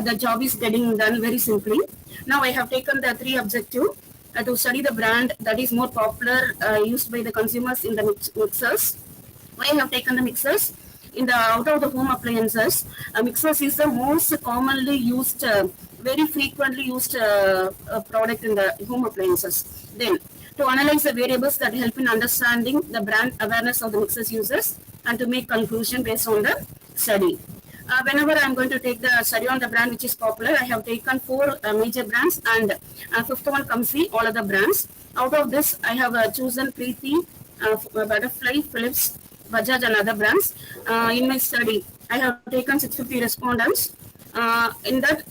the job is getting done very simply. Now, I have taken the 3 objectives to study the brand that is more popular used by the consumers in the mixers. Why I have taken the mixers? In the out of the home appliances, mixers is the most commonly used, very frequently used product in the home appliances. Then, to analyze the variables that help in understanding the brand awareness of the mixers users and to make conclusion based on the study. Whenever I'm going to take the study on the brand which is popular, I have taken 4 major brands, and 5th one comes the all other brands. Out of this, I have chosen Preeti, Butterfly, Philips, Bajaj and other brands. In my study, I have taken 650 respondents. In that,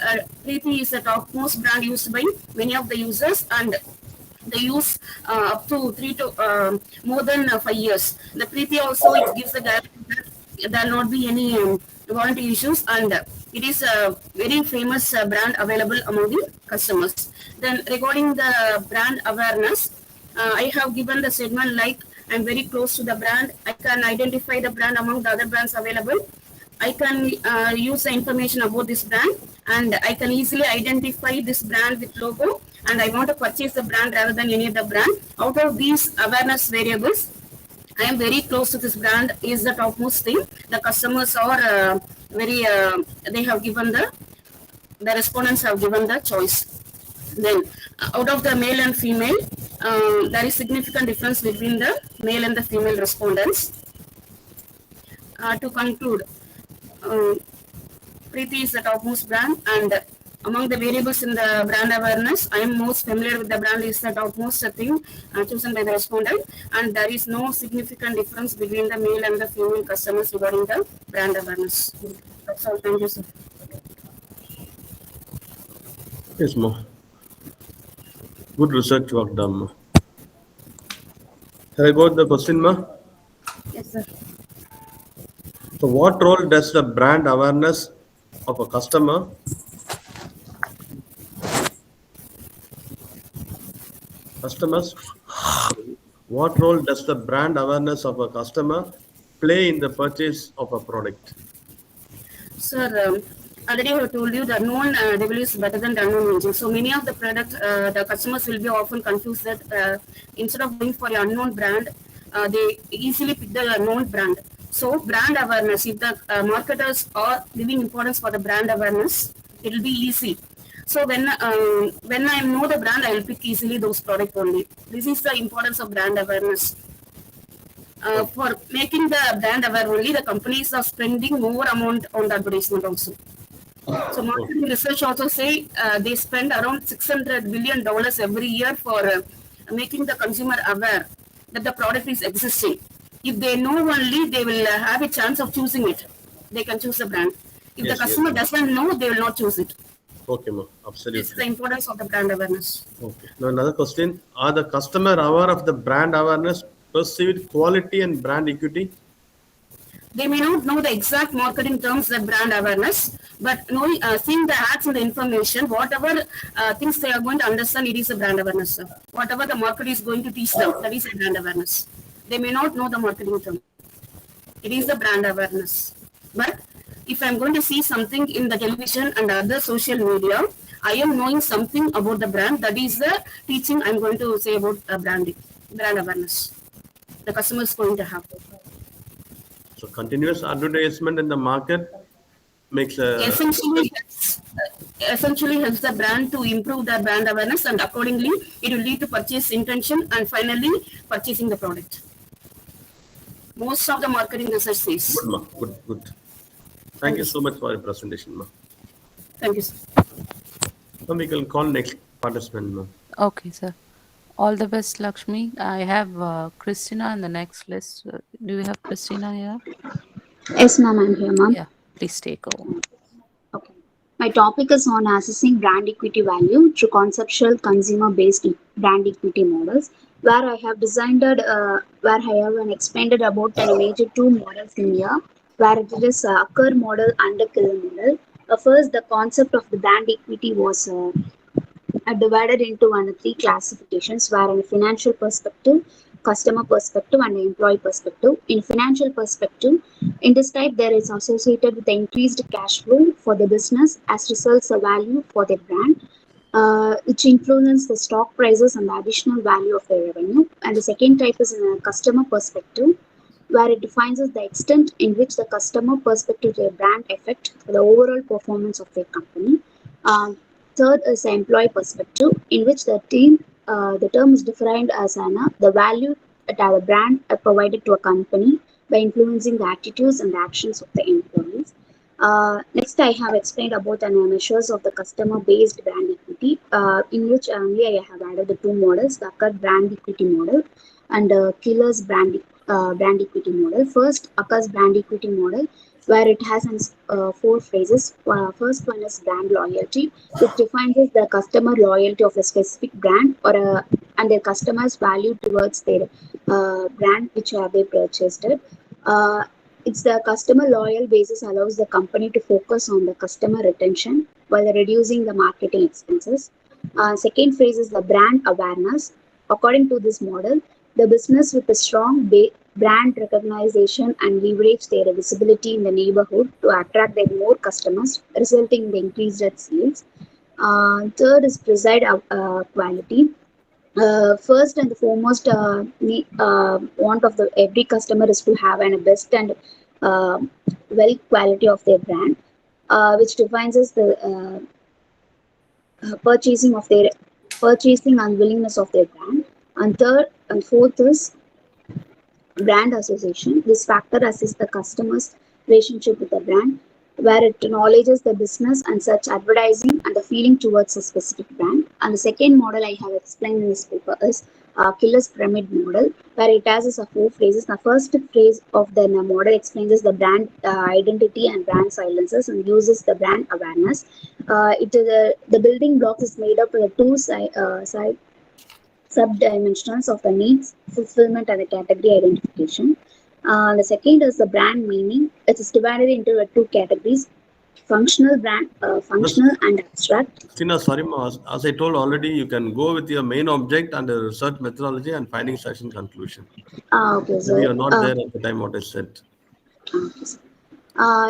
Preeti is the topmost brand used by many of the users, and they use up to 3 to more than 5 years. The Preeti also, it gives the guarantee that there will not be any warranty issues, and it is a very famous brand available among the customers. Then regarding the brand awareness, I have given the statement like, I'm very close to the brand. I can identify the brand among the other brands available. I can use the information about this brand, and I can easily identify this brand with logo, and I want to purchase the brand rather than any other brand. Out of these awareness variables, I am very close to this brand is the topmost thing. The customers are they have given the respondents have given the choice. Then, out of the male and female, there is significant difference between the male and the female respondents. To conclude, Preeti is the topmost brand, and among the variables in the brand awareness, I am most familiar with the brand is the topmost thing chosen by the respondent, and there is no significant difference between the male and the female customers regarding the brand awareness. That's all. Thank you, sir. Yes, ma. Good research work done, ma. Have I got the question, ma? Yes, sir. So, what role does the brand awareness of a customer what role does the brand awareness of a customer play in the purchase of a product? Sir, already I have told you the known devil is better than the unknown angel. So many of the product, the customers will be often confused that instead of going for an unknown brand, they easily pick the known brand. So brand awareness, if the marketers are giving importance for the brand awareness, it will be easy. So when I know the brand, I will pick easily those products only. This is the importance of brand awareness. For making the brand aware only, the companies are spending more amount on the advertisement also. So marketing research also say they spend around $600 billion every year for making the consumer aware that the product is existing. If they know only, they will have a chance of choosing it. They can choose the brand. If the customer doesn't know, they will not choose it. Okay, ma. Absolutely. It's the importance of the brand awareness. Okay. Now another question: are the customer aware of the brand awareness, perceived quality, and brand equity? They may not know the exact marketing terms that brand awareness, but knowing, seeing the ads and the information, whatever things they are going to understand, it is a brand awareness. Sir. Whatever the market is going to teach them, that is a brand awareness. They may not know the marketing term. It is the brand awareness. But if I'm going to see something in the television and other social media, I am knowing something about the brand. That is the teaching I'm going to say about brand awareness. The customer is going to have. So continuous advertisement in the market makes a Essentially helps the brand to improve their brand awareness, and accordingly it will lead to purchase intention and finally purchasing the product. Most of the marketing research says. good, ma. Good, good. Thank Thank you you, so sir. much for your presentation, ma. Thank you, sir. Now we can call next participant, ma. Okay, sir. All the best, Lakshmi. I have Christina on the next list. Do you have Christina here? Yes, ma'am, I'm here, ma'am. Yeah, please take over. Okay. My topic is on assessing brand equity value through conceptual consumer-based brand equity models, where I have designed where I have an expanded about the major two models in here, where it is a occur model and a kill model. First, the concept of the brand equity was are divided into three classifications where in a financial perspective, customer perspective and employee perspective. In financial perspective, in this type there is associated with the increased cash flow for the business as results of value for their brand, which influences the stock prices and the additional value of their revenue. And the second type is in a customer perspective, where it defines the extent in which the customer perspective their brand affect the overall performance of their company. Um, Third is the employee perspective, in which the term is defined as the value that our brand provided to a company by influencing the attitudes and the actions of the employees. Next, I have explained about the measures of the customer-based brand equity, in which only I have added the two models: the Occur brand equity model and Killer's brand equity model. First, Occur's brand equity model, where it has four phases. First one is brand loyalty, which defines the customer loyalty of a specific brand and their customers' value towards their brand which have they purchased it. Uh, it's the customer loyal basis allows the company to focus on the customer retention while reducing the marketing expenses. Second phase is the brand awareness. According to this model, the business with a strong brand recognition and leverage their visibility in the neighborhood to attract their more customers, resulting in the increased sales. Third is quality. First and foremost, want of the every customer is to have a best and uh, well quality of their brand, which defines as the purchasing of their purchasing and willingness of their brand. And third and fourth is brand association. This factor assists the customer's relationship with the brand, where it acknowledges the business and such advertising and the feeling towards a specific brand. And the second model I have explained in this paper is Killer's Pyramid model, where it has four phases. The first phase of the model explains the brand identity and brand silences and uses the brand awareness. The building blocks is made up of the two side subdimensions of the needs fulfillment and the category identification. The second is the brand meaning. It is divided into the two categories: Just, functional and abstract. Christina, sorry, ma, as I told already, you can go with your main object and the research methodology and finding session conclusion. Okay, Maybe sir. you're not there at the time what I said. Okay, sir.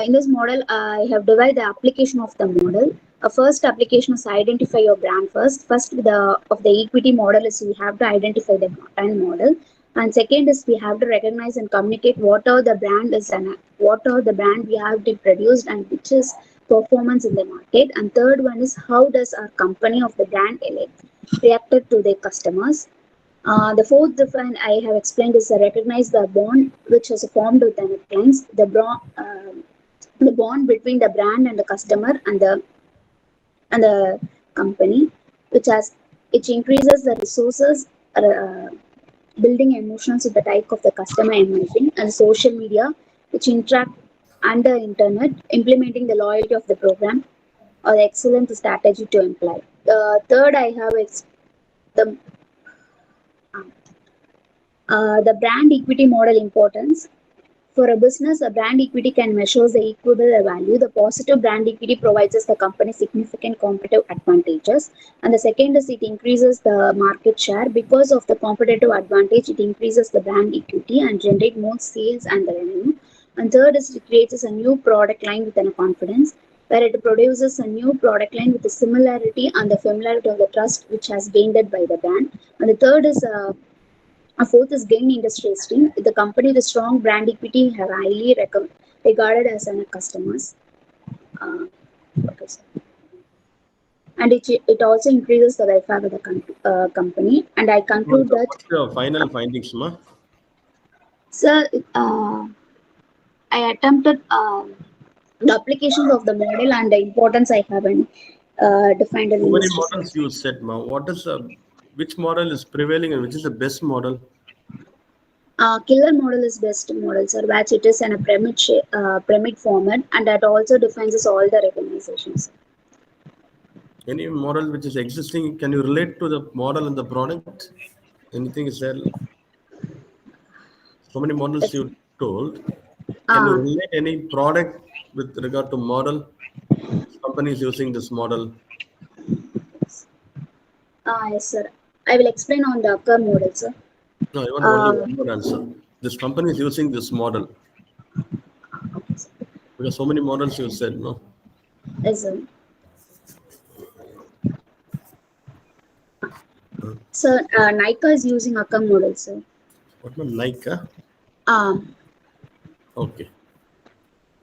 In this model, I have divided the application of the model. First application is identify your brand first. First, the equity model is we have to identify the brand model, and second is we have to recognize and communicate what are the brand is and what are the brand we have to produce and which is performance in the market. And third one is how does our company of the brand reacted to their customers. The fourth define I have explained is recognize the bond which is formed with the clients, the bond between the brand and the customer and the company, which increases the resources, building emotions with the type of the customer emerging, and social media, which interact under internet, implementing the loyalty of the program or the excellent strategy to imply. The third I have the the brand equity model importance. For a business, a brand equity can measure the equitable value. The positive brand equity provides us the company significant competitive advantages. And the second is it increases the market share. Because of the competitive advantage, it increases the brand equity and generate more sales and the revenue. And third is it creates a new product line with a confidence. where it produces a new product line with the similarity and the familiarity of the trust which has gained it by the brand. And the third is a fourth is gain industry stream. The company with strong brand equity have highly regarded as an customers. Uh, what is it? And it also increases the welfare of the company. And I conclude that, What's your final findings, ma? sir, I attempted the applications of the model and the importance I have defined How in many this models research. you said, ma? What is which model is prevailing and which is the best model? Killer model is best model, sir, which it is in a pyramid format, and that also defines all the recognizations. Any model which is existing, can you relate to the model and the product? Anything is there? So many models Yes. you told. Can you Uh, relate any product with regard to model? Companies using this model. yes, sir. I will explain on the occur model, sir. No, I want only Uh, one more answer. This company is using this model okay, sir. because so many models you said, no? Yes, sir. Sir, Nika is using occur model, sir. What one? Nike? Um, Okay.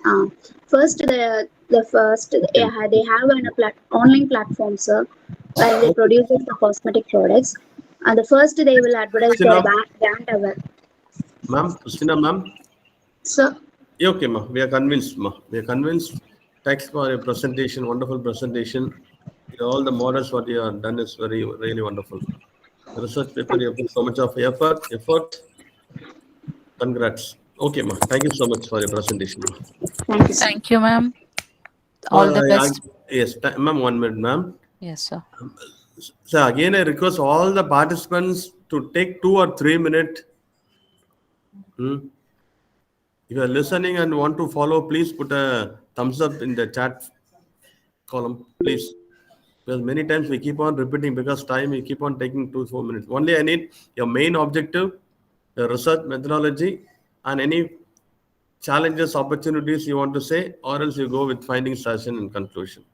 Uh, first, the first Okay. they have an online platform, sir, where they Okay. produce the cosmetic products. And the first they will advertise their Christina, brand aware. ma'am, Christina, ma'am. So, Yeah, okay, ma. We are convinced, ma. We are convinced. Thanks for your presentation. Wonderful presentation. All the models what you have done is very, really wonderful. The research paper you have put so much of effort. Congrats. Okay, ma. Thank you so much for your presentation, ma. thank you, sir. Thank you, ma'am. Ma, All the best. yes, ma'am. 1 minute, ma'am. Yes, sir. So again, I request all the participants to take 2 or 3 minutes. If you are listening and want to follow, please put a thumbs up in the chat column, please. Because many times we keep on repeating because time we keep on taking 2 4 minutes. Only I need your main objective, the research methodology, and any challenges, opportunities you want to say, or else you go with finding session and conclusion.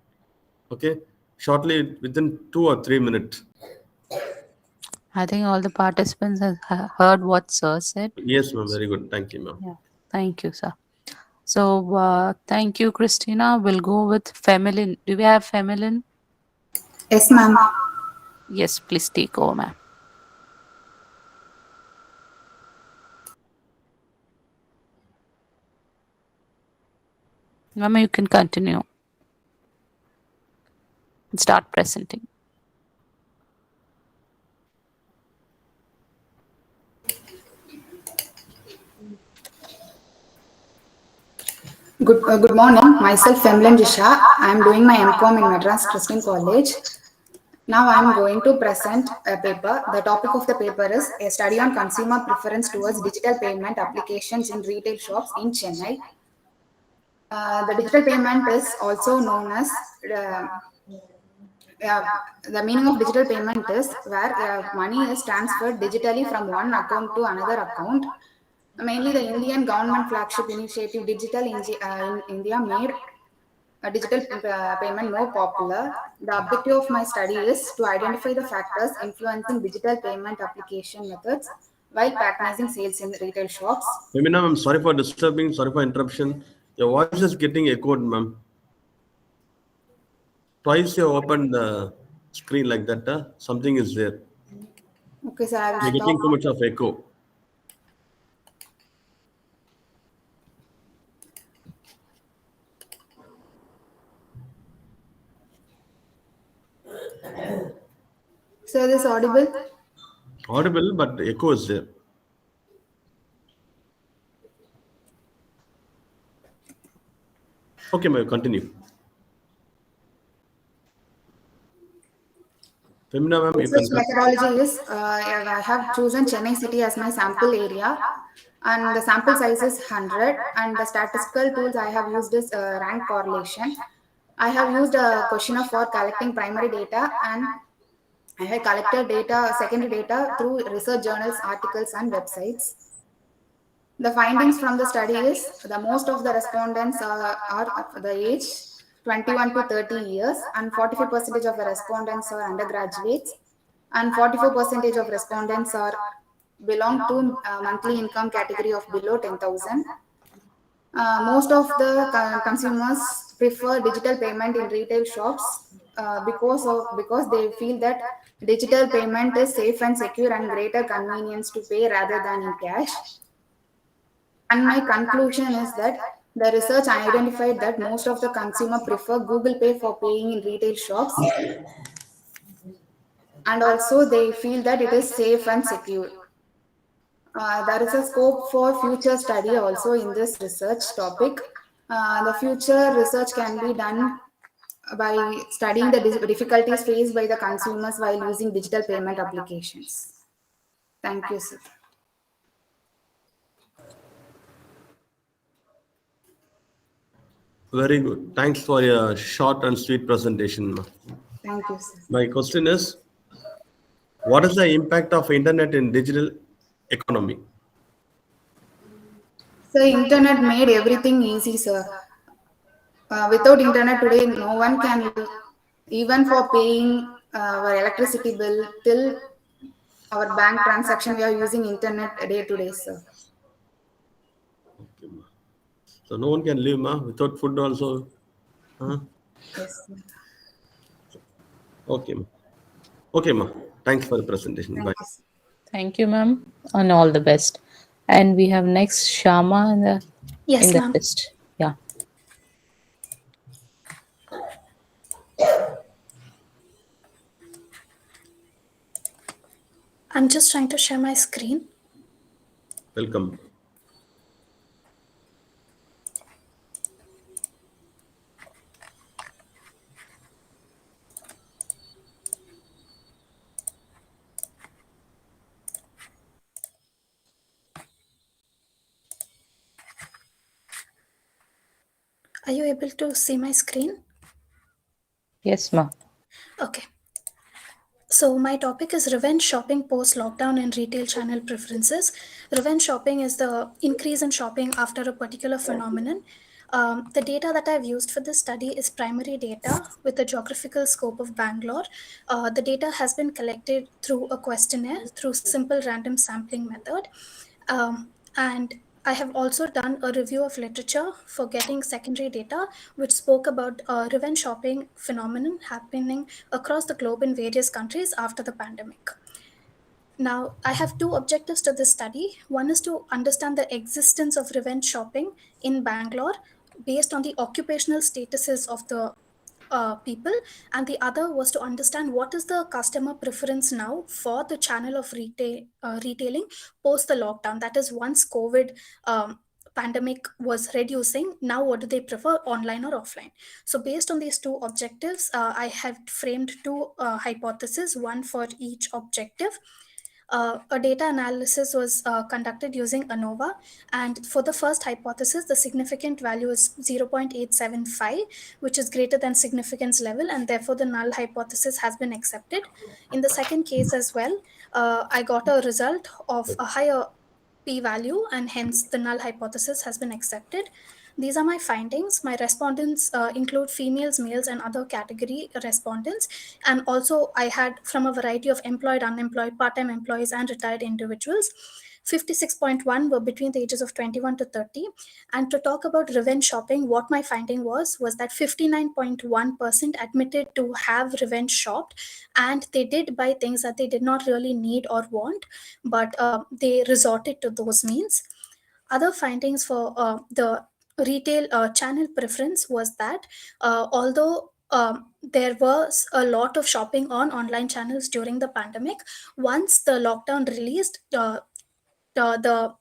Okay, shortly within 2 or 3 minutes. I think all the participants have heard what sir said. Yes, ma'am. Very good. Thank you, ma'am. Yeah. Thank you, sir. So, thank you, Christina. We'll go with Feminine. Do we have Feminine? Yes, ma'am. Yes, please take over, ma'am. Ma'am, you can continue and start presenting. Good morning. Myself, Femlin Jisha. I am doing my MCom in Madras Christian College. Now I am going to present a paper. The topic of the paper is a study on consumer preference towards digital payment applications in retail shops in Chennai. The digital payment is also known as the meaning of digital payment is where money is transferred digitally from one account to another account. Mainly, the Indian government flagship initiative Digital in India made digital payment more popular. The objective of my study is to identify the factors influencing digital payment application methods while patronizing sales in retail shops. Femina, I'm sorry for disturbing. Sorry for interruption. Your voice is getting echoed, ma'am. Twice you opened the screen like that. Something is there. Okay, sir, I will You're stop. getting too much of echo. So, this audible? Audible, but echo is there. Okay, ma'am, continue. Femina, ma'am, you Research can continue. methodology is I have chosen Chennai city as my sample area, and the sample size is 100, and the statistical tools I have used is rank correlation. I have used a questionnaire for collecting primary data, and I have collected data, secondary data through research journals, articles, and websites. The findings from the study is the most of the respondents are of the age 21 to 30 years, and 45% of the respondents are undergraduates, and 44% of respondents are belong to monthly income category of below 10,000. Most of the consumers prefer digital payment in retail shops because they feel that digital payment is safe and secure and greater convenience to pay rather than in cash. And my conclusion is that the research identified that most of the consumer prefer Google Pay for paying in retail shops, and also they feel that it is safe and secure. There is a scope for future study also in this research topic. The future research can be done by studying the difficulties faced by the consumers while using digital payment applications. Thank you, sir. Very good. Thanks for your short and sweet presentation, ma. Thank you, sir. My question is, what is the impact of internet in digital economy? So internet made everything easy, sir. Without internet today, no one can live. Even for paying our electricity bill till our bank transaction, we are using internet day to day, sir. Okay, ma. So no one can live, ma, without food also. Huh? Yes, sir. Okay, ma. Okay, ma. Thanks for the presentation. Thank Bye. you, sir. Thank you, ma'am, and all the best. And we have next Shama in Yes, the ma'am. list. Yeah. I'm just trying to share my screen. Welcome. Are you able to see my screen? Yes, ma. Okay. So, my topic is revenge shopping post lockdown and retail channel preferences. Revenge shopping is the increase in shopping after a particular phenomenon. The data that I've used for this study is primary data with the geographical scope of Bangalore. The data has been collected through a questionnaire through simple random sampling method. And I have also done a review of literature for getting secondary data, which spoke about revenge shopping phenomenon happening across the globe in various countries after the pandemic. Now, I have two objectives to this study. One is to understand the existence of revenge shopping in Bangalore based on the occupational statuses of the people, and the other was to understand what is the customer preference now for the channel of retailing post the lockdown. That is, once COVID pandemic was reducing, now what do they prefer, online or offline? So based on these two objectives, I have framed two hypotheses, one for each objective. A data analysis was conducted using ANOVA, and for the first hypothesis, the significant value is 0.875, which is greater than significance level, and therefore the null hypothesis has been accepted. In the second case as well, I got a result of a higher p-value, and hence the null hypothesis has been accepted. These are my findings. My respondents include females, males, and other category respondents. And also, I had from a variety of employed, unemployed, part time employees, and retired individuals. 56.1 were between the ages of 21 to 30. And to talk about revenge shopping, what my finding was that 59.1% admitted to have revenge shopped, and they did buy things that they did not really need or want, but they resorted to those means. Other findings for the retail channel preference was that although there was a lot of shopping on online channels during the pandemic, once the lockdown released, the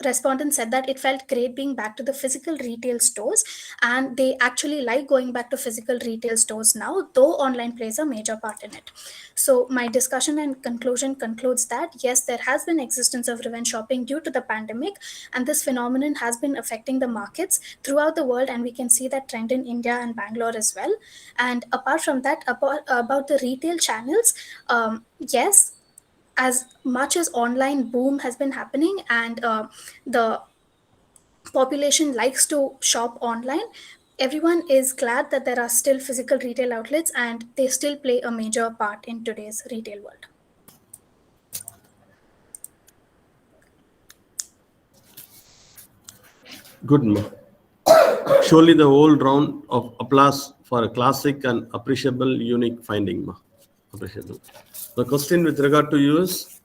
respondents said that it felt great being back to the physical retail stores, and they actually like going back to physical retail stores now, though online plays a major part in it. So my discussion and conclusion concludes that yes, there has been existence of revenge shopping due to the pandemic, and this phenomenon has been affecting the markets throughout the world, and we can see that trend in India and Bangalore as well. And apart from that, about the retail channels, yes, as much as online boom has been happening, and the population likes to shop online, everyone is glad that there are still physical retail outlets and they still play a major part in today's retail world. Good. Surely the whole round of applause for a classic and appreciable unique finding. Appreciable. The question with regard to you is,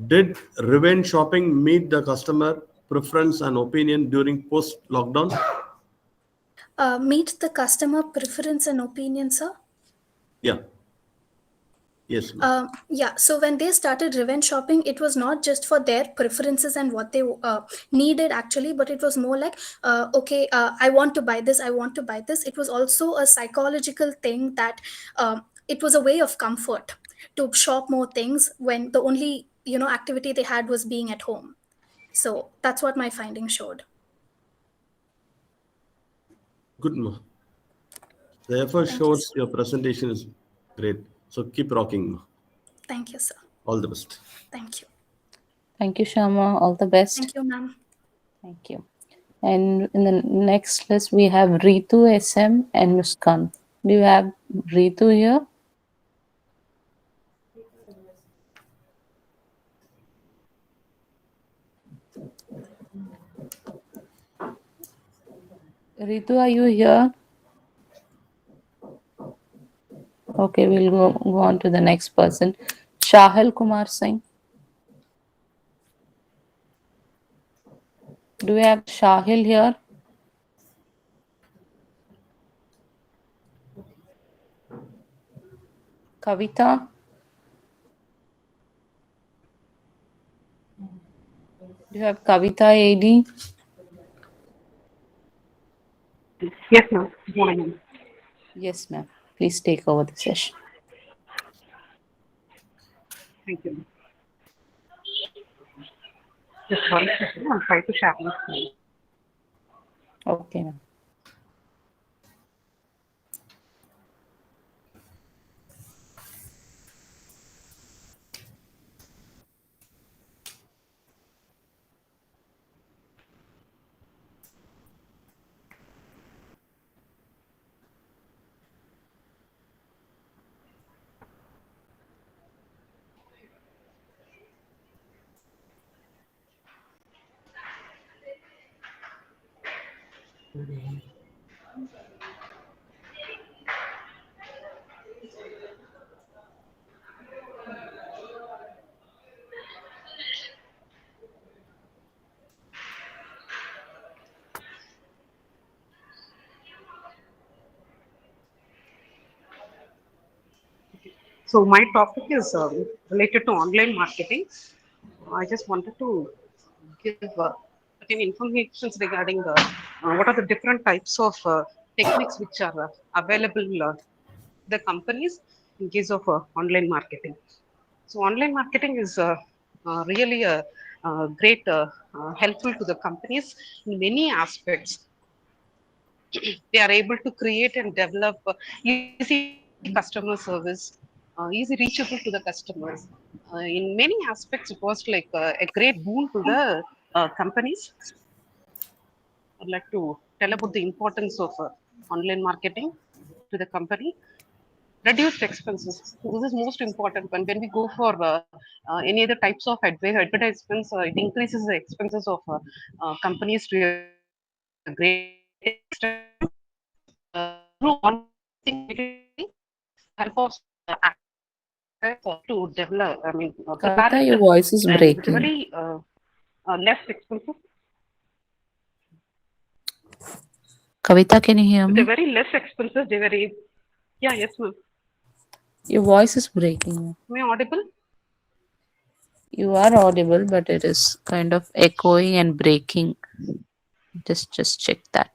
did revenge shopping meet the customer preference and opinion during post lockdown? Meet the customer preference and opinion, sir? Yeah. Yes, ma'am. Yeah, so when they started revenge shopping, it was not just for their preferences and what they needed actually, but it was more like, okay, I want to buy this, I want to buy this. It was also a psychological thing that it was a way of comfort to shop more things when the only activity they had was being at home. So that's what my findings showed. Good. The effort Thank you, shows sir. your presentation is great. So keep rocking. Thank you, sir. All the best. Thank you. Thank you, Shama. All the best. Thank you, ma'am. Thank you. And in the next list, we have Ritu SM and Muskan. Do you have Ritu here? Ritu, are you here? Okay, we'll go on to the next person. Shahil Kumar Singh. Do we have Shahil here? Kavita? Do you have Kavita AD? Yes, ma'am. Good morning. Yes, ma'am. Please take over the session. Thank you. Just one second. I'll try to share my screen. Okay, ma'am. So my topic is related to online marketing. I just wanted to give information regarding what are the different types of techniques which are available the companies in case of online marketing. So online marketing is really a great helpful to the companies in many aspects. They are able to create and develop easy customer service, easy reachable to the customers. In many aspects, it was like a great boon to the companies. I'd like to tell about the importance of online marketing to the company. Reduced expenses. So this is most important when we go for any other types of advertisements. It increases the expenses of companies to a great extent. Through online marketing, help us to develop. I mean, prepare Kavita, it your voice is and with a breaking. very less expensive. Kavita, can you hear With a me? very less expenses, they were able. Yeah, yes, ma'am. Your voice is breaking. Am I audible? You are audible, but it is kind of echoing and breaking. Just check that.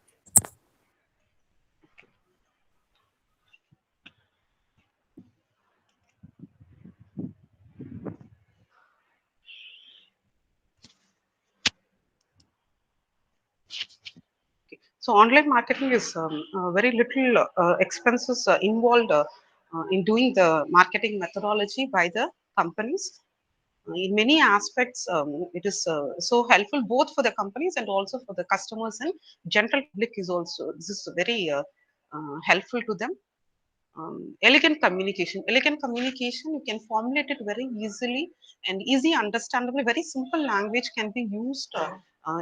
So online marketing is very little expenses involved in doing the marketing methodology by the companies. In many aspects, it is so helpful both for the companies and also for the customers, and general public is also, this is very helpful to them. Elegant communication, you can formulate it very easily and easy understandable, very simple language can be used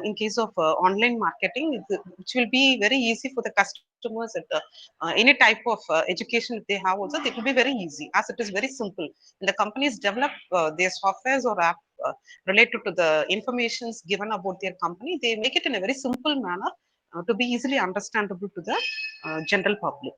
in case of online marketing, which will be very easy for the customers at any type of education if they have also, it will be very easy as it is very simple. When the companies develop their softwares or app related to the informations given about their company, they make it in a very simple manner to be easily understandable to the general public.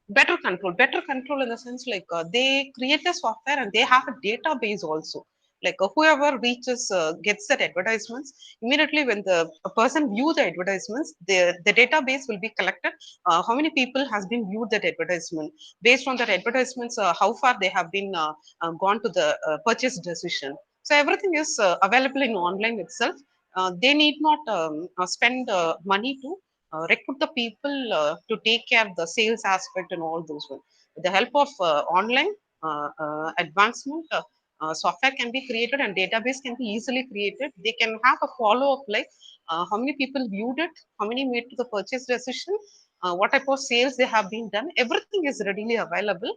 Better control in the sense like they create the software and they have a database also, like whoever reaches gets that advertisements immediately. When a person view the advertisements, the database will be collected, how many people has been viewed that advertisement, based on that advertisements how far they have been gone to the purchase decision. So everything is available in online itself. They need not spend money to recruit the people to take care of the sales aspect and all those ones. With the help of online advancement, software can be created and database can be easily created. They can have a follow up like how many people viewed it, how many made to the purchase decision, what type of sales they have been done. Everything is readily available.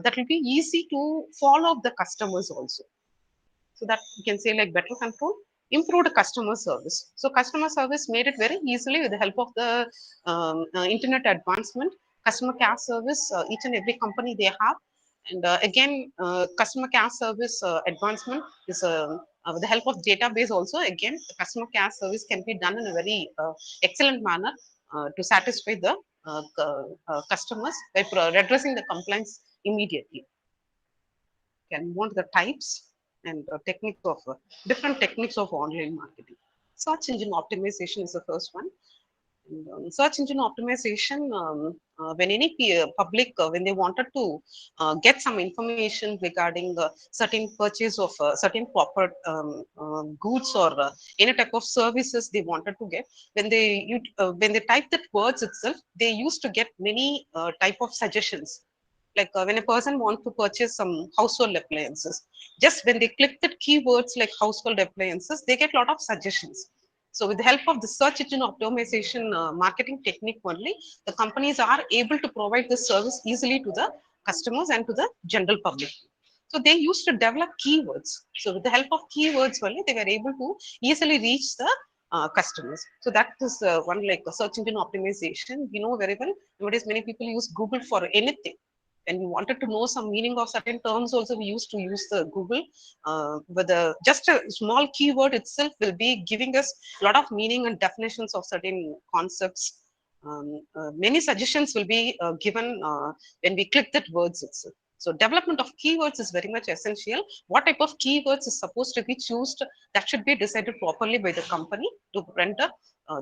That will be easy to follow up the customers also. So that you can say like better control, improved customer service. So customer service made it very easily with the help of the internet advancement. Customer care service, each and every company they have. And again, customer care service advancement is with the help of database also. Again, the customer care service can be done in a very excellent manner to satisfy the customers by redressing the complaints immediately. Can want the types and techniques of different techniques of online marketing. Search engine optimization is the first one. And, search engine optimization, when any public, when they wanted to get some information regarding certain purchase of certain proper goods or any type of services they wanted to get, when they type that words itself, they used to get many type of suggestions. Like when a person wants to purchase some household appliances, just when they click the keywords like household appliances, they get a lot of suggestions. So with the help of the search engine optimization marketing technique only, the companies are able to provide this service easily to the customers and to the general public. So they used to develop keywords. So with the help of keywords only, they were able to easily reach the customers. So that is one like a search engine optimization. We know very well nowadays many people use Google for anything. And we wanted to know some meaning of certain terms also, we used to use the Google. But just a small keyword itself will be giving us a lot of meaning and definitions of certain concepts. Many suggestions will be given when we click that words itself. So development of keywords is very much essential. What type of keywords is supposed to be used, that should be decided properly by the company to render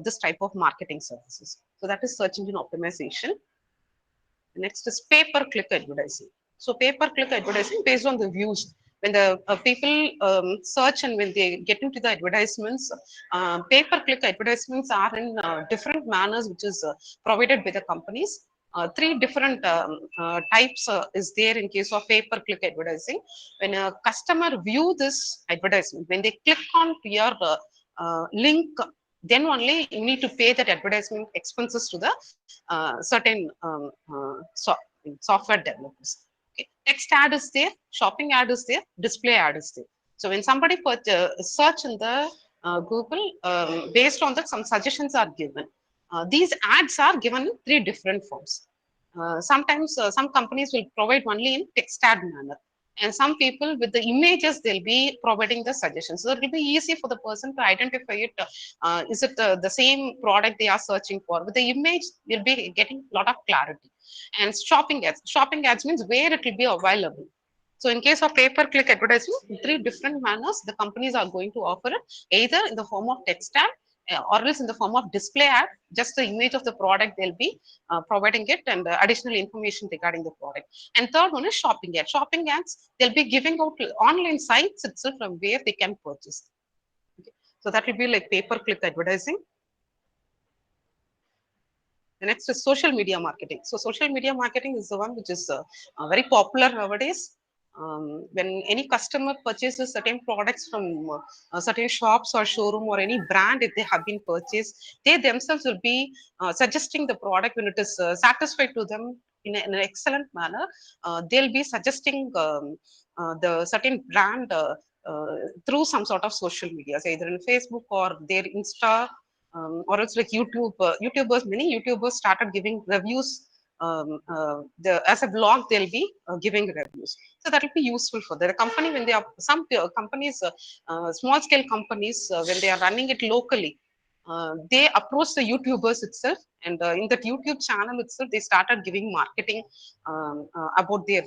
this type of marketing services. So that is search engine optimization. Next is pay-per-click advertising. So pay-per-click advertising based on the views. When the people search and when they get into the advertisements, pay-per-click advertisements are in different manners, which is provided by the companies. Three different types is there in case of pay-per-click advertising. When a customer view this advertisement, when they click on to your link, then only you need to pay that advertisement expenses to the certain software developers. Okay. Text ad is there, shopping ad is there, display ad is there. So when somebody put search in the Google, based on that, some suggestions are given. These ads are given in three different forms. Sometimes some companies will provide only in text ad manner. And some people with the images, they'll be providing the suggestions. So it will be easy for the person to identify it. Is it the same product they are searching for? With the image, you'll be getting a lot of clarity. And shopping ads means where it will be available. So in case of pay-per-click advertising, in three different manners, the companies are going to offer it, either in the form of text ad, or else in the form of display ad, just the image of the product they'll be providing it, and additional information regarding the product. And third one is shopping ads. Shopping ads, they'll be giving out online sites itself from where they can purchase. Okay. So that will be like pay-per-click advertising. The next is social media marketing. So social media marketing is the one which is very popular nowadays. When any customer purchases certain products from certain shops or showroom or any brand, if they have been purchased, they themselves will be suggesting the product when it is satisfied to them in an excellent manner. They'll be suggesting the certain brand through some sort of social media, either in Facebook or their Insta, or else like YouTube. YouTubers, many YouTubers started giving reviews. As a blog, they'll be giving reviews, so that will be useful for the company when they are some companies, small scale companies, when they are running it locally. They approach the YouTubers itself, and in that YouTube channel itself, they started giving marketing about their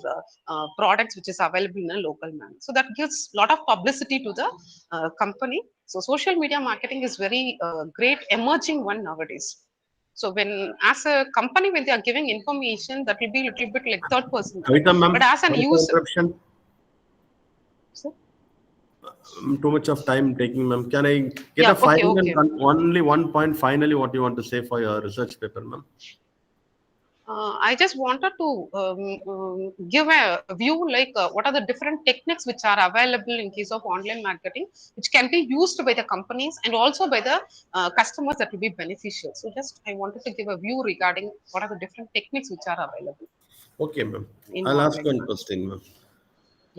products, which is available in a local manner. So that gives a lot of publicity to the company. So social media marketing is very great emerging one nowadays. So when as a company, when they are giving information, that will be a little bit like third person view. Kavita ma'am, But as an sorry for user, interruption. so, Too much of time taking, ma'am. Can I get yeah, a okay, final okay. only one point finally what you want to say for your research paper, ma'am? I just wanted to give a view like what are the different techniques which are available in case of online marketing, which can be used by the companies and also by the customers, that will be beneficial. So just I wanted to give a view regarding what are the different techniques which are available Okay, ma'am. in I'll ask online one marketing. question, ma'am.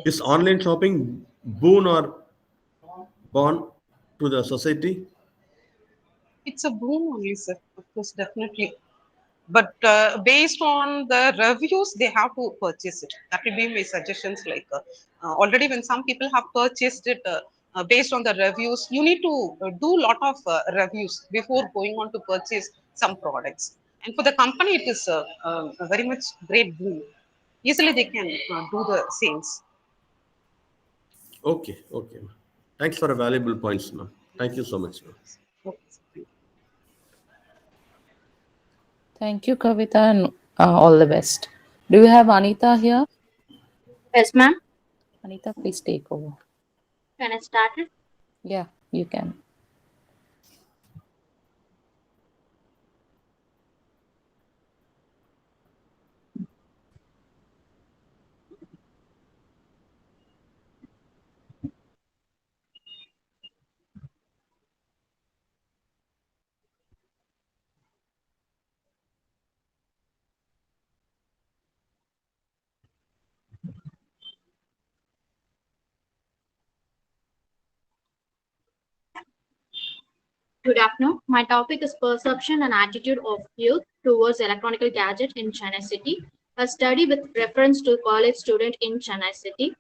Is Yes. online shopping boon or born to the society? It's a boom only, sir. Of course, definitely. But based on the reviews, they have to purchase it. That will be my suggestions. Like already, when some people have purchased it based on the reviews, you need to do a lot of reviews before going on to purchase some products. And for the company, it is a very much great boom. Easily, they can do the sales. Okay, okay, ma'am. Thanks for a valuable points, ma'am. Thank you so much, ma'am. Okay. Thank you, Kavita, and all the best. Do you have Anita here? Yes, ma'am. Anita, please take over. Can I start it? Yeah, you can. Good afternoon. My topic is perception and attitude of youth towards electronic gadget in Chennai City. A study with reference to college student in Chennai City.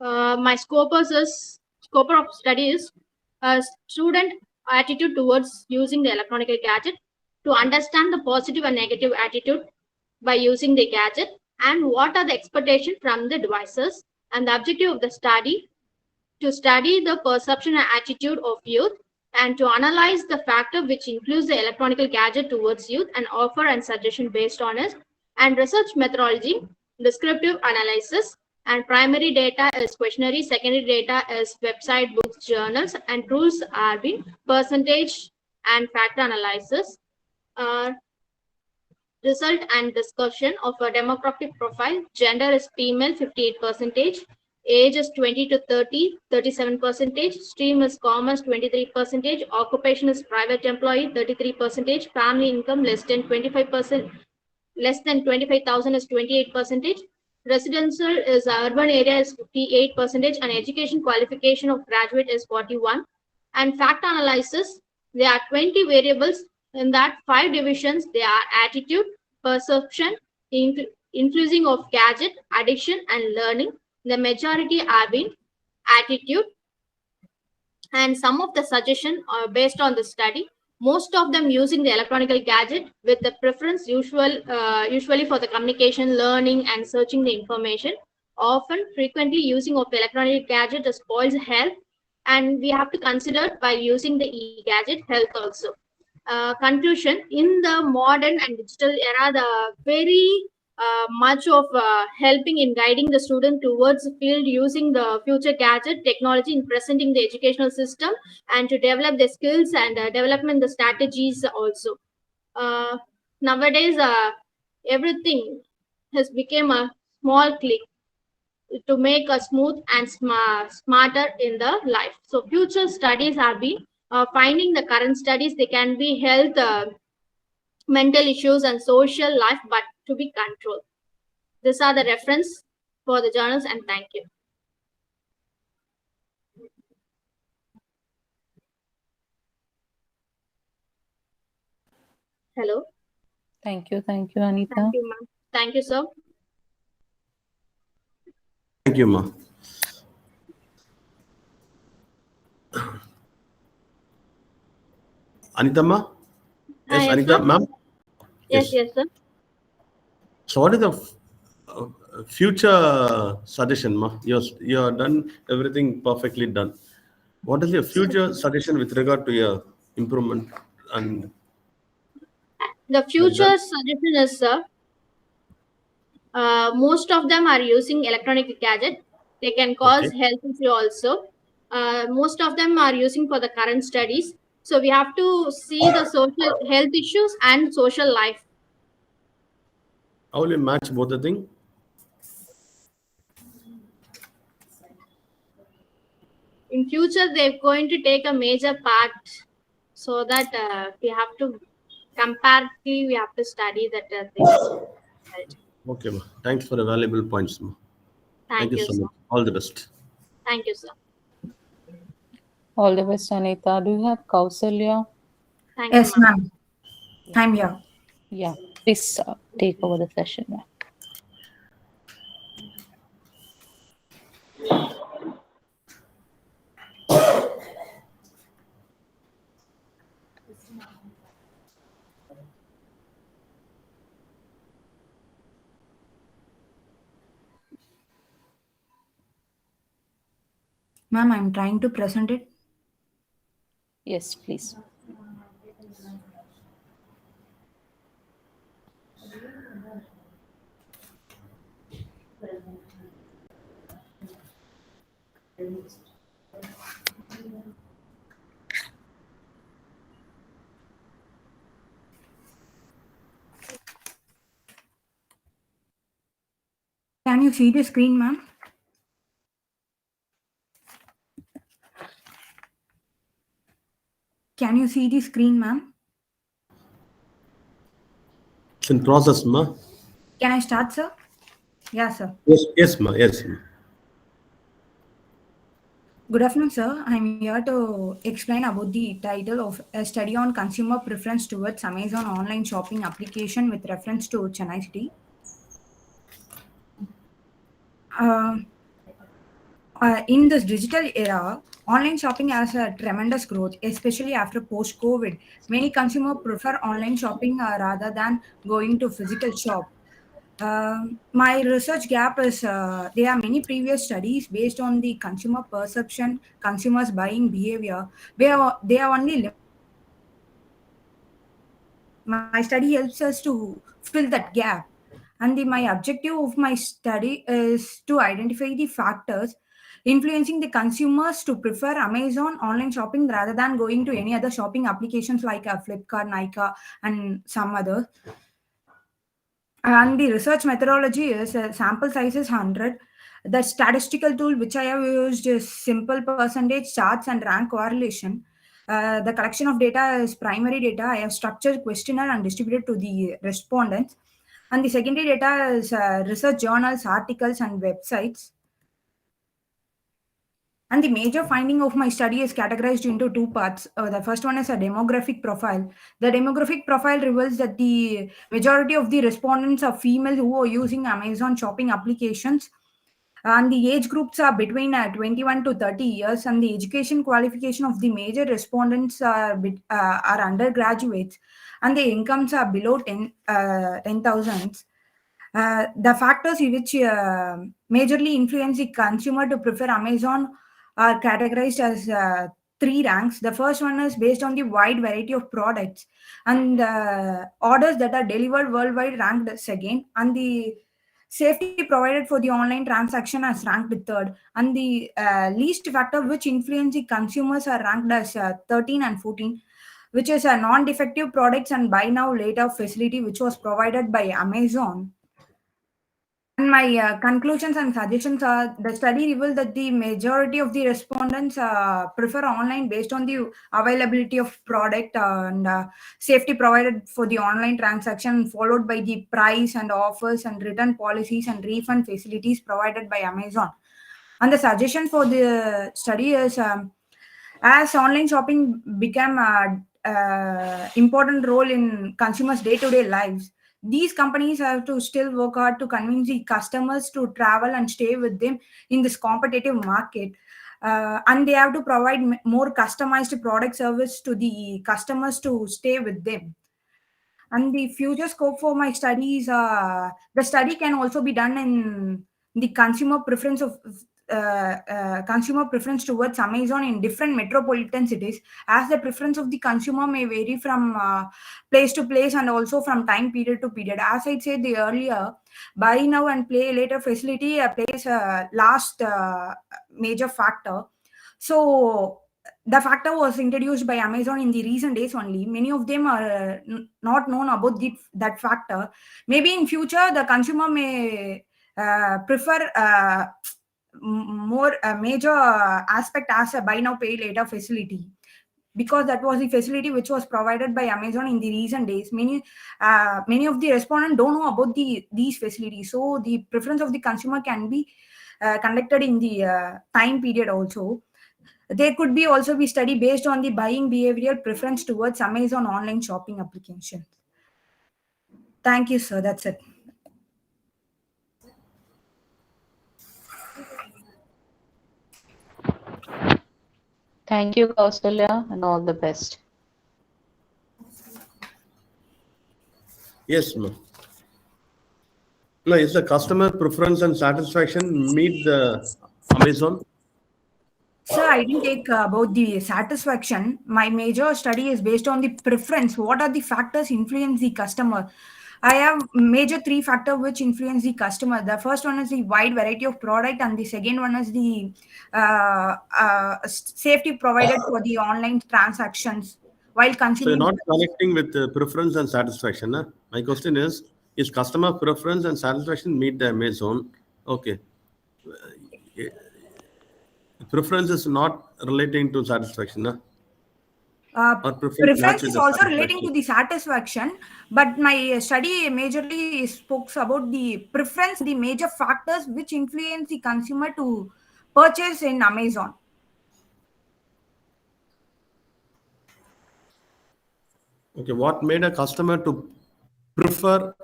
My scope of study is student attitude towards using the electronic gadget, to understand the positive and negative attitude by using the gadget, and what are the expectations from the devices. And the objective of the study, to study the perception and attitude of youth, and to analyze the factor which includes the electronic gadget towards youth, and offer and suggestion based on it. And research methodology, descriptive analysis, and primary data is questionnaire, secondary data is website, books, journals, and tools are being percentage and factor analysis. Uh, Result and discussion of a demographic profile. Gender is female, 58%. Age is 20 to 30, 37%. Stream is commerce, 23%. Occupation is private employee, 33%. Family income less than 25%, less than 25,000 is 28%. Residential is urban area is 58%, and education qualification of graduate is 41. And fact analysis, there are 20 variables. In that 5 divisions, they are attitude, perception, influencing of gadget, addiction, and learning. The majority are being attitude, and some of the suggestions are based on the study. Most of them using the electronic gadget with the preference usually for the communication, learning, and searching the information. Often, frequently using of electronic gadget spoils health, and we have to consider by using the e-gadget health also. Conclusion: in the modern and digital era, the very much of helping in guiding the student towards the field using the future gadget technology in presenting the educational system, and to develop the skills and development the strategies also. Nowadays, everything has become a small click to make a smooth and smarter in the life. So future studies are be finding the current studies. They can be health, mental issues, and social life, but to be controlled. These are the reference for the journals, and thank you. Hello. Thank you, Thank Anita. you, ma'am. Thank you, sir. Thank you, ma. Anita, ma? Yes, Yes, Anita, ma'am. ma'am? Yes, Yes. yes, sir. So what is the future suggestion, ma? You have done everything perfectly done. What is your future suggestion with regard to your improvement and The like that? future suggestion is, sir, most of them are using electronic gadget. They can cause Okay. health issue also. Most of them are using for the current studies. So we have to see the social health issues and social life. How will you match both the thing? In future, they're going to take a major part, so that we have to comparatively we have to study that things. Right. Okay, ma. Thanks for the valuable points, ma. Thank Thank you you, so sir. much. All the best. Thank you, sir. All the best, Anita. Do you have Kausalya? Thank you, Yes, ma'am. ma'am. Yeah. I'm here. Yeah. Please take over the session, ma'am. Ma'am, I'm trying to present it. Yes, please. Can you see the screen, ma'am? Can you see the screen, ma'am? It's in process, ma. Can I start, sir? Yeah, sir. Yes, yes, ma. Yes, ma. Good afternoon, sir. I'm here to explain about the title of a study on consumer preference towards Amazon online shopping application with reference to Chennai City. Uh, in this digital era, online shopping has a tremendous growth, especially after post COVID. Many consumers prefer online shopping rather than going to physical shop. My research gap is there are many previous studies based on the consumer perception, consumers buying behavior. They are only my study helps us to fill that gap. And my objective of my study is to identify the factors influencing the consumers to prefer Amazon online shopping rather than going to any other shopping applications like Flipkart, Nika, and some others. And the research methodology is sample size is 100. The statistical tool which I have used is simple percentage charts and rank correlation. The collection of data is primary data. I have structured questionnaire and distributed to the respondents. And the secondary data is research journals, articles, and websites. And the major finding of my study is categorized into two parts. The first one is a demographic profile. The demographic profile reveals that the majority of the respondents are female who are using Amazon shopping applications. And the age groups are between 21 to 30 years. And the education qualification of the major respondents are undergraduates. And the incomes are below 10,000. The factors which majorly influence the consumer to prefer Amazon are categorized as three ranks. The first one is based on the wide variety of products, and orders that are delivered worldwide ranked second, and the safety provided for the online transaction as ranked third, and the least factor which influence the consumers are ranked as 13 and 14, which is a non-defective products and buy now later facility which was provided by Amazon. And my conclusions and suggestions are the study revealed that the majority of the respondents prefer online based on the availability of product and safety provided for the online transaction, followed by the price and offers and return policies and refund facilities provided by Amazon. And the suggestion for the study is as online shopping became important role in consumers' day-to-day lives, these companies have to still work hard to convince the customers to travel and stay with them in this competitive market. And they have to provide more customized product service to the customers to stay with them. And the future scope for my studies, the study can also be done in the consumer preference towards Amazon in different metropolitan cities, as the preference of the consumer may vary from place to place and also from time period to period. As I said the earlier, buy now and pay later facility plays a last major factor. So the factor was introduced by Amazon in the recent days only. Many of them are not known about that factor. Maybe in future the consumer may prefer more major aspect as a buy now pay later facility, because that was the facility which was provided by Amazon in the recent days. Many of the respondents don't know about these facilities, so the preference of the consumer can be conducted in the time period also. There could be also be study based on the buying behavioral preference towards Amazon online shopping application. Thank you, sir. That's it. Thank you, Kausalya, and all the best. Yes, ma'am. No, is the customer preference and satisfaction meet the Amazon? Sir, I didn't take about the satisfaction. My major study is based on the preference. What are the factors influence the customer? I have major three factors which influence the customer. The first one is the wide variety of product, and the second one is the safety provided for the online transactions while So you're consuming. not connecting with preference and satisfaction. Huh? My question is customer preference and satisfaction meet the Amazon? Okay. Preference is not relating to satisfaction. Huh? Or preference match Preference with is the also relating to satisfaction. the satisfaction, but my study majorly speaks about the preference, the major factors which influence the consumer to purchase in Amazon. Okay, what made a customer to prefer,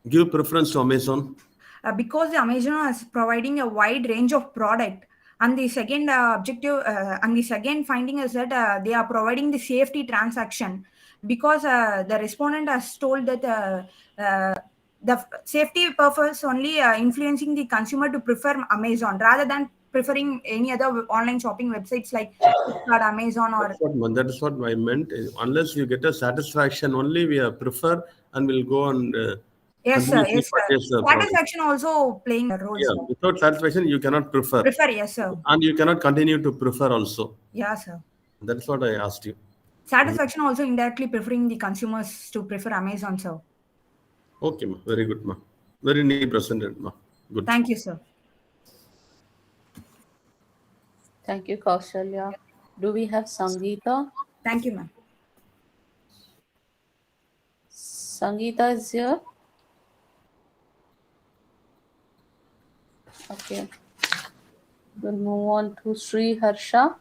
give preference to Amazon? Because the Amazon is providing a wide range of product, and the second and the second finding is that they are providing the safety transaction, because the respondent has told that the safety purpose only influencing the consumer to prefer Amazon rather than preferring any other online shopping websites like Flipkart, Amazon, or That is what I meant. Unless you get a satisfaction, only we prefer and will go and yes, sir. continuously Yes, sir. purchase the product. Satisfaction also playing a role, Yeah, sir. without satisfaction, you cannot prefer. Prefer, yes, sir. And you cannot continue to prefer also. Yeah, sir. That's what I asked you. Satisfaction also indirectly preferring the consumers to prefer Amazon, sir. Okay, ma. Very good, ma. Very neat presented, ma. Good. Thank you, sir. Thank you, Kausalya. Do we have Sangeeta? Thank you, ma'am. Sangeeta is here. Okay. We'll move on to Sri Harsha.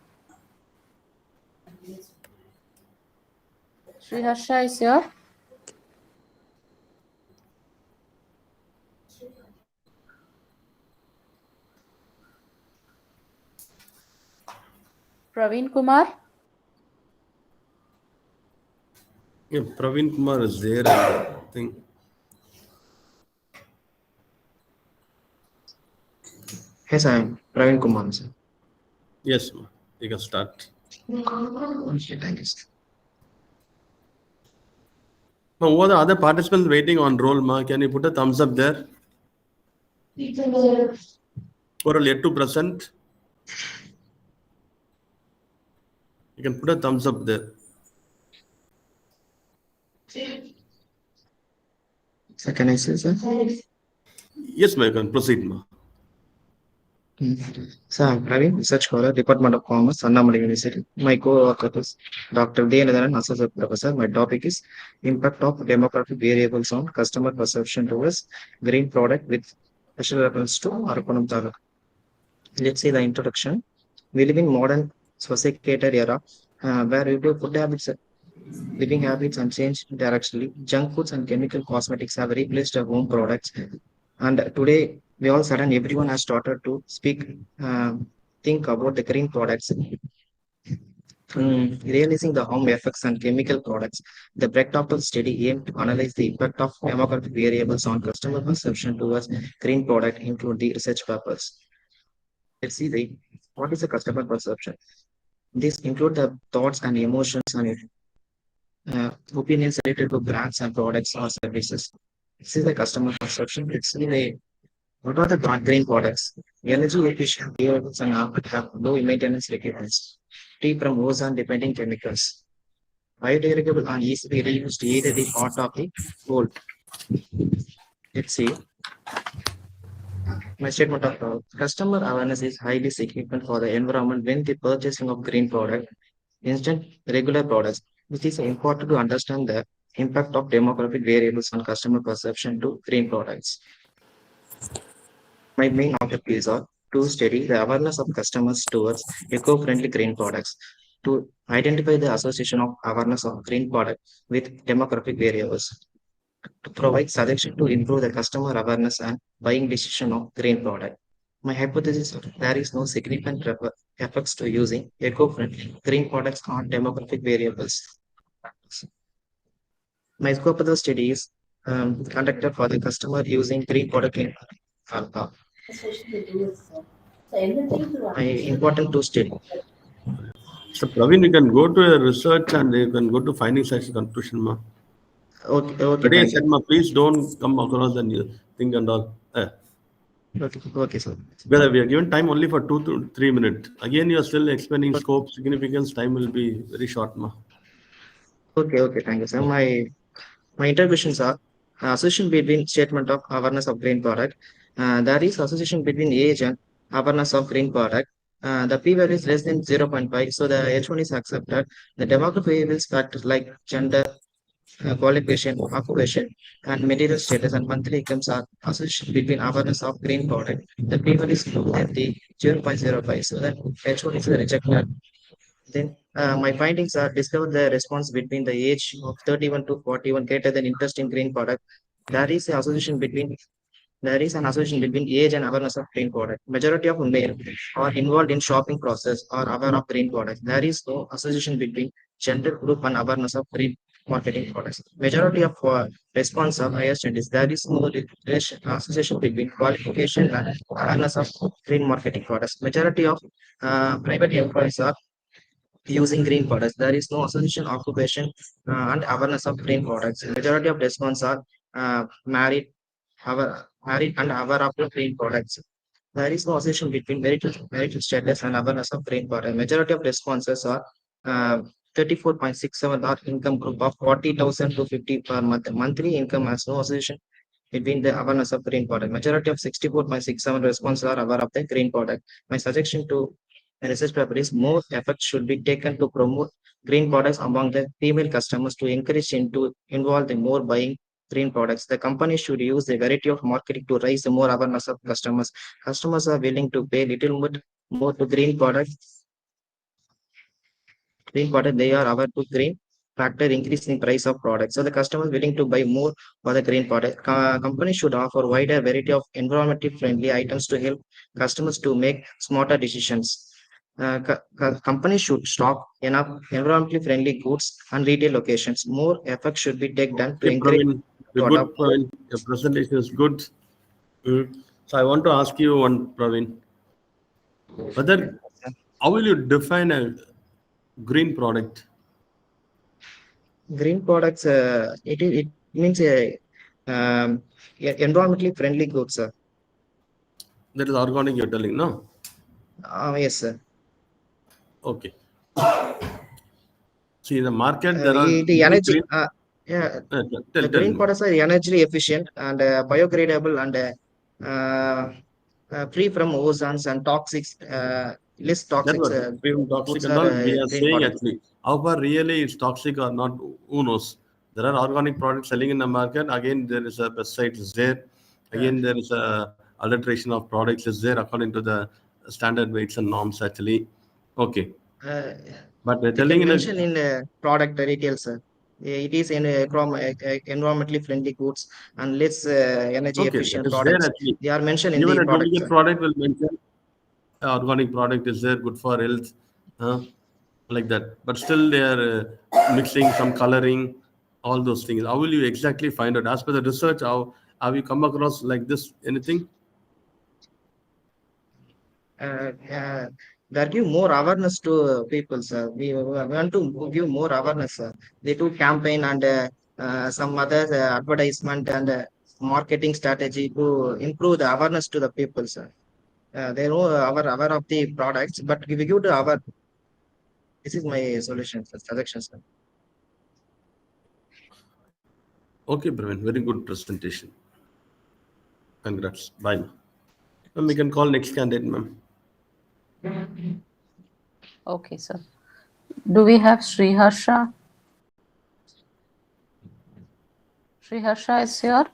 Sri Harsha is here. Praveen Kumar. Yeah, Praveen Kumar is there, I think. Yes, I am Praveen Kumar, sir. Yes, ma. You can start. Okay, thank you, sir. Ma, who are the other participants waiting on roll, ma? Can you put a thumbs up there? Who are yet to present? You can put a thumbs up there. Sir, can I say, sir? Yes, ma, you can proceed, ma. So I'm Praveen, Research Scholar, Department of Commerce, Annamalai University. My co-author is Dr. Jain, Associate Professor. My topic is Impact of Demographic Variables on Customer Perception towards Green Product with special reference to Arakonam Taga. Let's see the introduction. We live in modern sophisticated era where we do food habits, living habits unchanged directionally. Junk foods and chemical cosmetics have replaced our home products. And today, we all sudden everyone has started to think about the green products, realizing the harm effects and chemical products. The breadth of the study aimed to analyze the impact of demographic variables on customer perception towards green product, include the research purpose. Let's see the what is the customer perception. This include the thoughts and emotions and opinions related to brands and products or services. This is the customer perception. Let's see the what are the green products? Energy efficient vehicles and have low maintenance requirements, free from ozone depending chemicals, biodegradable and easily reused either the hot or the cold. Let's see. My statement of customer awareness is highly significant for the environment when the purchasing of green product, instant regular products, which is important to understand the impact of demographic variables on customer perception to green products. My main objectives are to study the awareness of customers towards eco-friendly green products, to identify the association of awareness of green product with demographic variables, to provide suggestion to improve the customer awareness and buying decision of green product. My hypothesis is there is no significant effects to using eco-friendly green products on demographic variables. My scope of the study is conducted for the customer using green product in Alpha. I important to study. So, Praveen, you can go to your research and you can go to findings as a conclusion, ma. Okay, But I thank said, you. ma, please don't come across and you think and all. Okay, sir. Because we are given time only for 2 to 3 minutes. Again, you are still explaining scope, significance. Time will be very short, ma. Okay, thank you, sir. My interventions are association between statement of awareness of green product. There is association between age and awareness of green product. The p value is less than 0.5, so the H1 is accepted. The demographic variables factors like gender, qualification, occupation, and material status and monthly incomes are associated between awareness of green product. The p value is lower than the 0.05, so that H1 is rejected. Then my findings are discovered the response between the age of 31 to 41 greater than interest in green product. There is an association between age and awareness of green product. Majority of male are involved in shopping process or aware of green products. There is no association between gender group and awareness of green marketing products. Majority of response of higher studies. There is no association between qualification and awareness of green marketing products. Majority of private employees are using green products. There is no association, occupation, and awareness of green products. Majority of response are married and aware of the green products. There is no association between marital status and awareness of green products. Majority of responses are 34.67 are income group of 40,000 to 50 per month. Monthly income has no association between the awareness of green product. Majority of 64.67 responses are aware of the green product. My suggestion to the research paper is more effort should be taken to promote green products among the female customers to encourage them to involve in more buying green products. The company should use a variety of marketing to raise the more awareness of customers. Customers are willing to pay little more to green products. Green product, they are aware to green factor increasing price of products. So the customer is willing to buy more for the green product. Companies should offer wider variety of environmentally friendly items to help customers to make smarter decisions. Companies should stock enough environmentally friendly goods and retail locations. More effort should be taken to Okay, encourage Praveen, a to good adopt. point. Your presentation is good. So I want to ask you one, Praveen. Whether how will you define a green product? Green products, it means environmentally friendly goods. That is organic, you're telling, no? Yes, sir. Okay. See, in the market, there are The many energy, green. yeah, Tell the green me. products are energy efficient and biodegradable and uh, free from ozons and toxic, less That toxic was film toxic foods and are all. We are green saying products. actually, how far really it's toxic or not, who knows? There are organic products selling in the market. Again, there is a pesticide is there. Uh, Again, there is a alteration of products is there according to the standard weights and norms actually. Okay, uh, but they're they telling can in a mention in product details. It is in environmentally friendly goods and less energy okay, that efficient is there products. actually. They are mentioned in Even the a products. duplicate product will mention organic product is there, good for health, uh, like that. But still, they are mixing some coloring, all those things. How will you exactly find out? As per the research, how have you come across like this? Anything? They give more awareness to people, sir. We want to give more awareness, sir. They do campaign and some other advertisement and marketing strategy to improve the awareness to the people, sir. They know aware of the products, but we give to our. This is my solution, sir, suggestion, sir. Okay, Praveen, very good presentation. Congrats. Bye. Ma'am, we can call next candidate, ma'am. Okay, sir. Do we have Sriharsha? Sriharsha is here.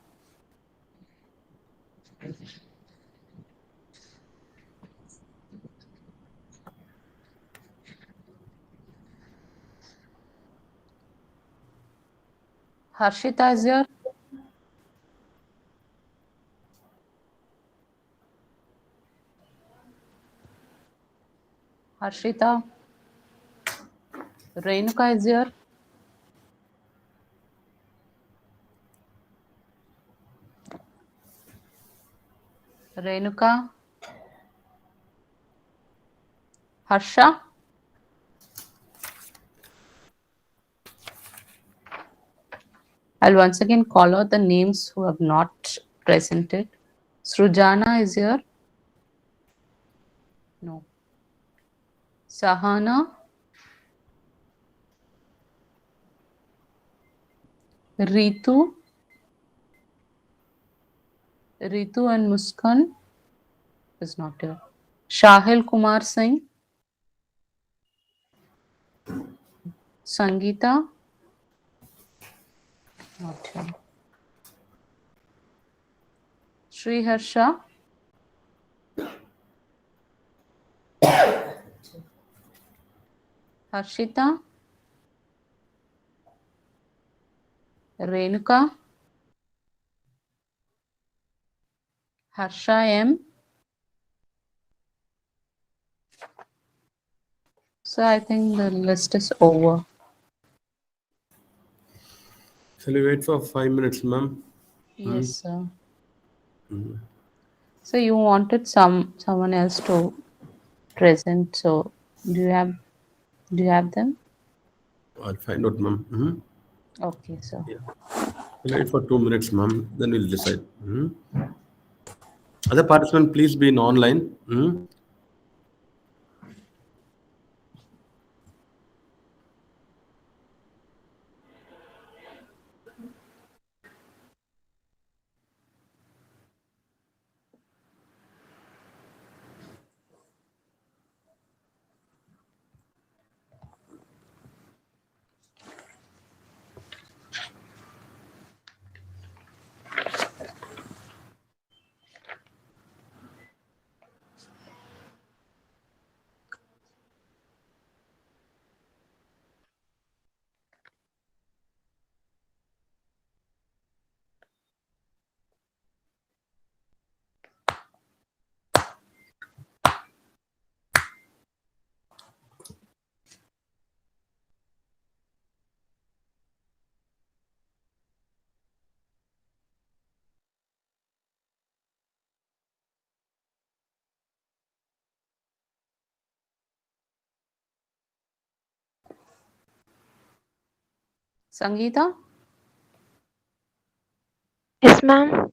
Harshita is here. Harshita. Renuka is here. Renuka. Harsha. I'll once again call out the names who have not presented. Srujana is here. No. Sahana. Ritu. Ritu and Muskan is not here. Shahil Kumar Singh. Sangeeta. Not here. Sri Harsha. Harshita. Renuka. Harsha M. So I think the list is over. Shall we wait for 5 minutes, ma'am? Yes, sir. Mm. So you wanted someone else to present. So do you have them? I'll find out, ma'am. Okay, sir. Yeah. We'll wait for 2 minutes, ma'am. Then we'll decide. Other participant, please be in online. Sangeeta? Yes, ma'am.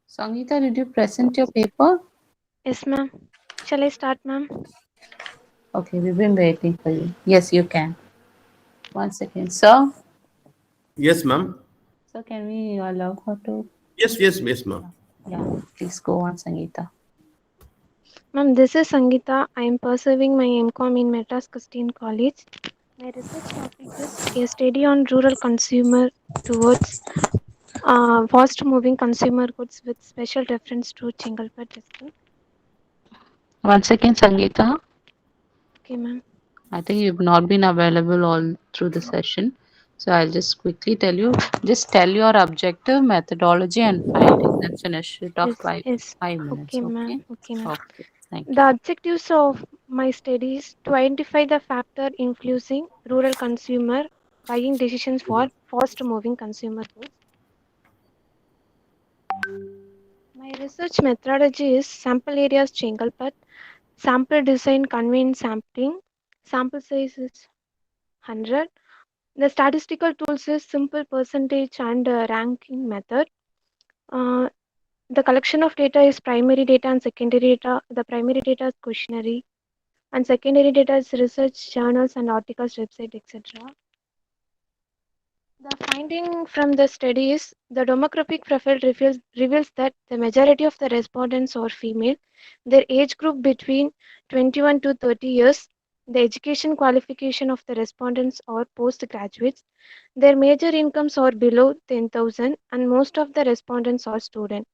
Sangeeta, did you present your paper? Yes, ma'am. Shall I start, ma'am? Okay, we've been waiting for you. Yes, you can. 1 second. Sir? Yes, ma'am. Sir, can we allow her to? Yes, ma'am. Yeah, please go on, Sangeeta. Ma'am, this is Sangeeta. I am pursuing my MCOM in Madras Christian College. My research topic is a study on rural consumer towards fast moving consumer goods with special reference to Chengalpet district. Once again, Sangeeta, Okay, ma'am. I think you've not been available all through the session. So I'll just quickly tell you, just tell your objective, methodology, and finding. Then finish it off Yes, by yes. 5 minutes. Okay, ma'am. Okay. Okay, ma'am. Okay. Thank you. The objectives of my studies to identify the factor influencing rural consumer buying decisions for fast moving consumer goods. My research methodology is sample areas Chengalpet, sample design conveyance sampling, sample size is 100. The statistical tools is simple percentage and ranking method. Uh, the collection of data is primary data and secondary data. The primary data is questionnaire and secondary data is research journals and articles, website, etc. The finding from the study is the demographic profile reveals that the majority of the respondents are female. Their age group between 21 to 30 years. The education qualification of the respondents are postgraduates. Their major incomes are below 10,000 and most of the respondents are students.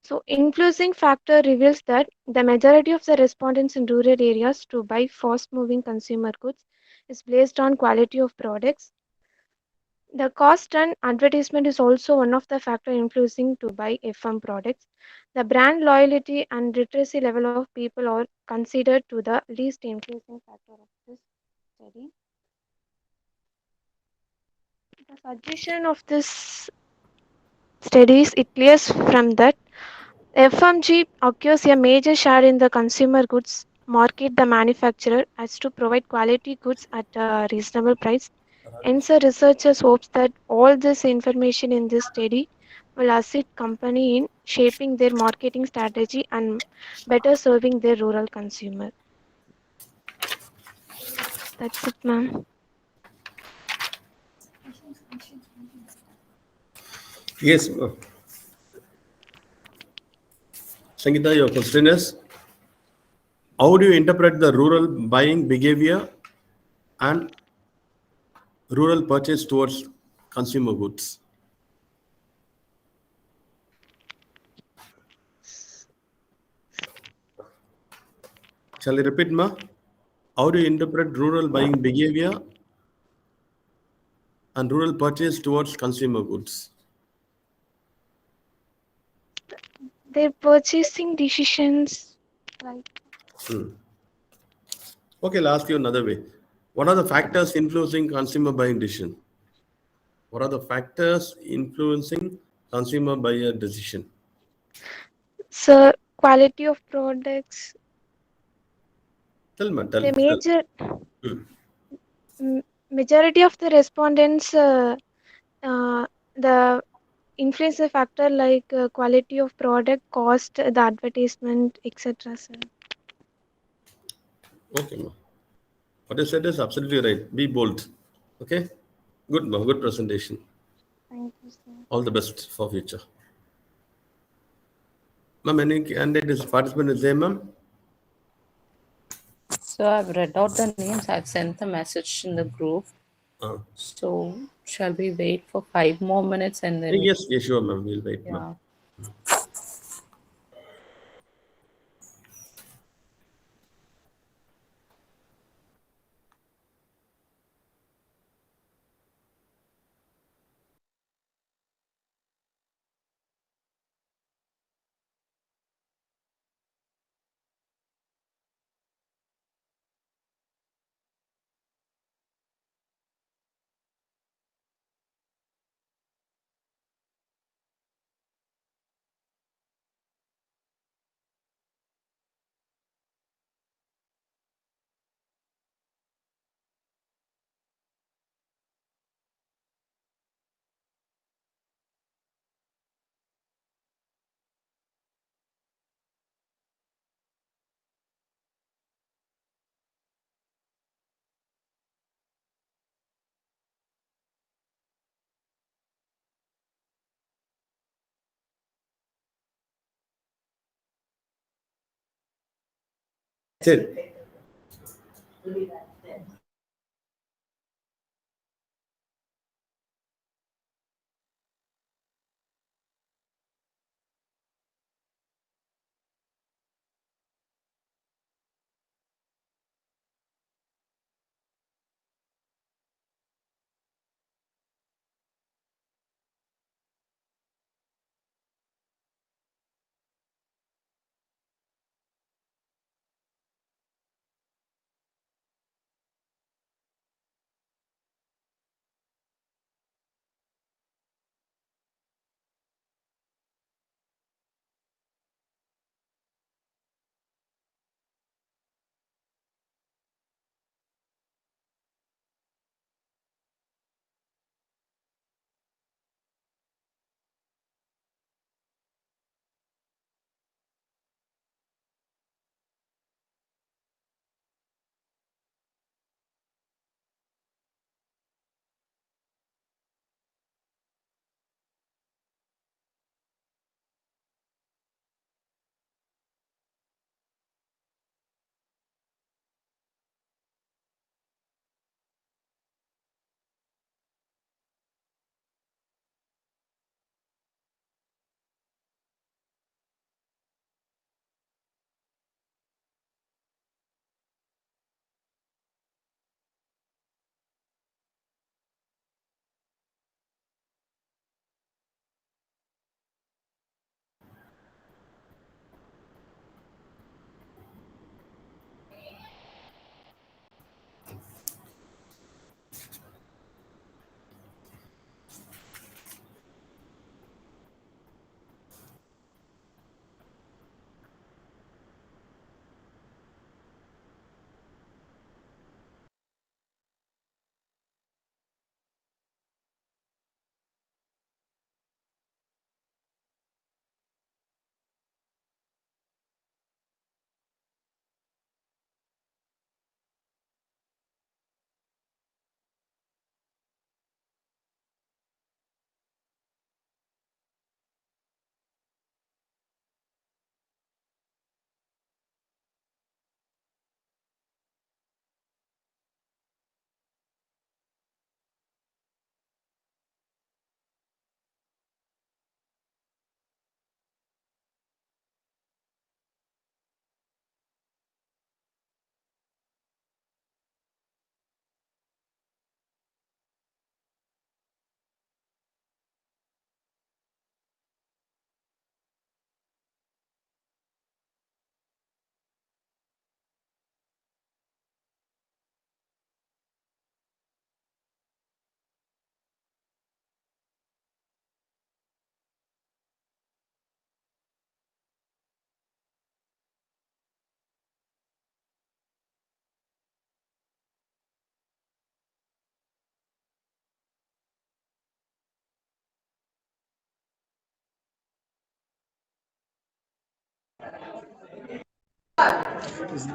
So, influencing factor reveals that the majority of the respondents in rural areas to buy fast moving consumer goods is based on quality of products. The cost and advertisement is also one of the factors influencing to buy FM products. The brand loyalty and literacy level of people are considered to the least influencing factor of this study. The suggestion of this studies it clears from that FMG occurs a major share in the consumer goods market. The manufacturer has to provide quality goods at a reasonable price. Hence, the researchers hopes that all this information in this study will assist company in shaping their marketing strategy and better serving their rural consumer. That's it, ma'am. Yes, ma'am. Sangeeta, your question is, how do you interpret the rural buying behavior and rural purchase towards consumer goods? Shall I repeat, ma? How do you interpret rural buying behavior and rural purchase towards consumer goods? Their purchasing decisions, like Hmm. Okay, I'll ask you another way. What are the factors influencing consumer buying decision? What are the factors influencing consumer buyer decision? so quality of products. Tell me, The tell. major Hmm. majority of the respondents uh, the influence a factor like quality of product, cost, the advertisement, etc. Sir. Okay, ma. What you said is absolutely right. Be bold. Okay? Good, ma. Good presentation. Thank you, sir. All the best for future. Ma'am, any candidate is participant is there, ma'am? So I've read out the names. I've sent the message in the group. Uh, So shall we wait for 5 more minutes and then yes, sure, ma'am. We'll wait, ma'am. yeah. That's it.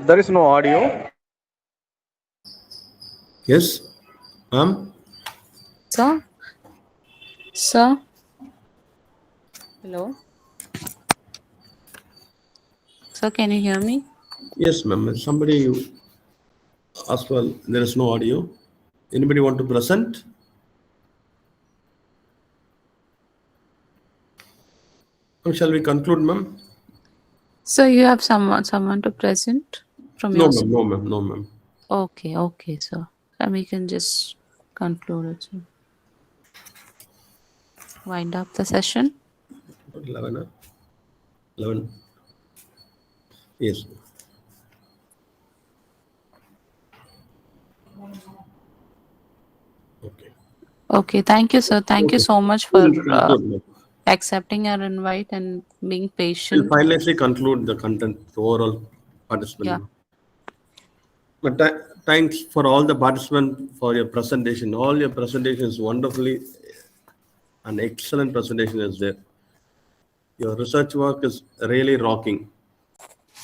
There is no audio. Yes, ma'am. Sir? Sir? Hello? Sir, can you hear me? Yes, ma'am. Somebody asked, well, there is no audio. Anybody want to present? Or shall we conclude, ma'am? So you have someone to present from No, your ma'am. side? No, ma'am. No, ma'am. Okay, okay, sir. And we can just conclude it. So wind up the session. 11, huh? 11. Yes. Okay. Okay, thank you, sir. Thank you Okay. so much for We'll conclude, ma'am. accepting our invite and being We'll patient. finally conclude the content, the overall Yeah. participant. But thanks for all the participants for your presentation. All your presentations wonderfully, an excellent presentation is there. Your research work is really rocking.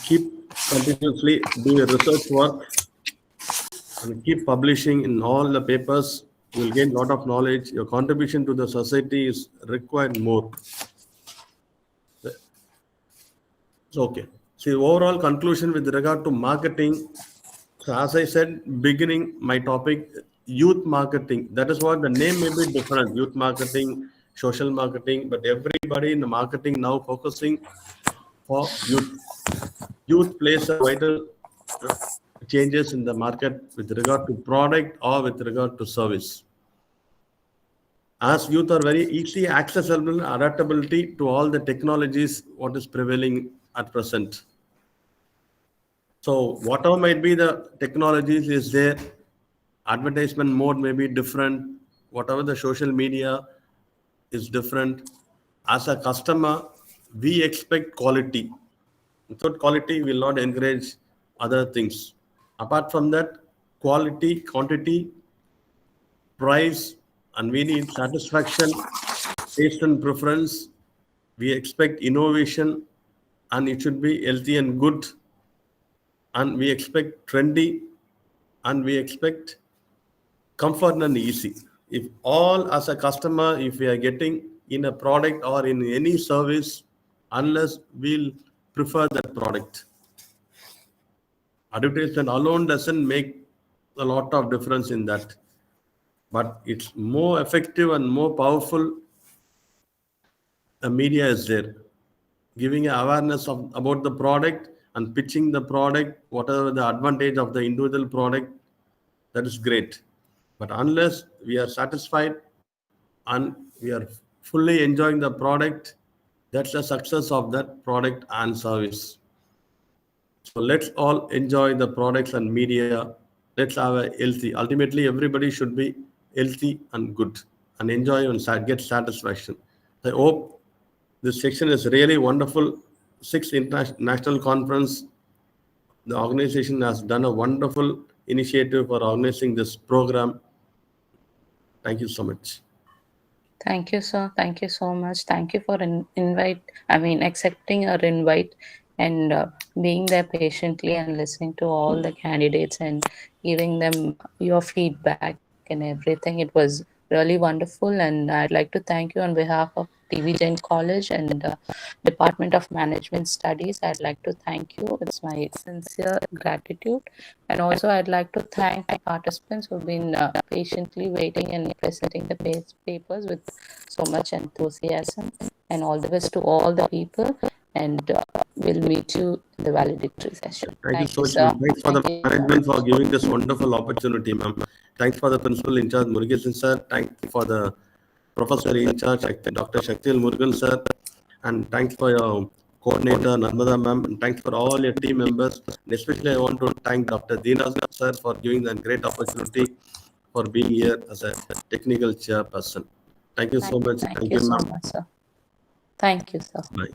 Keep continuously do your research work and keep publishing in all the papers. You will gain a lot of knowledge. Your contribution to the society is required more. It's okay. See, overall conclusion with regard to marketing. So as I said, beginning my topic, youth marketing. That is what the name may be different, youth marketing, social marketing, but everybody in the marketing now focusing for youth. Youth plays a vital uh, changes in the market with regard to product or with regard to service. As youth are very easily accessible, adaptability to all the technologies what is prevailing at present. So whatever might be the technologies is there, advertisement mode may be different, whatever the social media is different. As a customer, we expect quality. Without quality, we will not encourage other things. Apart from that, quality, quantity, price, and we need satisfaction, taste and preference. We expect innovation, and it should be healthy and good. And we expect trendy, and we expect comfort and easy. If all as a customer, if we are getting in a product or in any service, unless we'll prefer that product, advertisement alone doesn't make a lot of difference in that, but it's more effective and more powerful. The media is there giving awareness about the product and pitching the product, whatever the advantage of the individual product, that is great. But unless we are satisfied and we are fully enjoying the product, that's the success of that product and service. So let's all enjoy the products and media. Let's have a healthy. Ultimately, everybody should be healthy and good and enjoy and get satisfaction. I hope this section is really wonderful. Sixth International Conference. The organization has done a wonderful initiative for organizing this program. Thank you so much. Thank you, sir. Thank you so much. Thank you for accepting our invite and being there patiently and listening to all the candidates and giving them your feedback and everything. It was really wonderful, and I'd like to thank you on behalf of TV Jain College and Department of Management Studies. I'd like to thank you. It's my sincere gratitude. And also, I'd like to thank the participants who've been patiently waiting and presenting the papers with so much enthusiasm. And all the best to all the people. And we'll meet you in the valedictory session. Thank you Thank so you, much, sir. ma'am. Thanks for the Thank you. management for giving this wonderful opportunity, ma'am. Thanks for the principal in charge, Murugesan sir. Thanks for the professor in charge, Dr. Shaktil Murugan sir. And thanks for your coordinator, Narmada ma'am. And thanks for all your team members. And especially, I want to thank Dr. Dina sir for giving that great opportunity for being here as a technical chairperson. Thank you so much. Thank Thank you you, so ma'am. much, sir. Thank you, sir. Bye.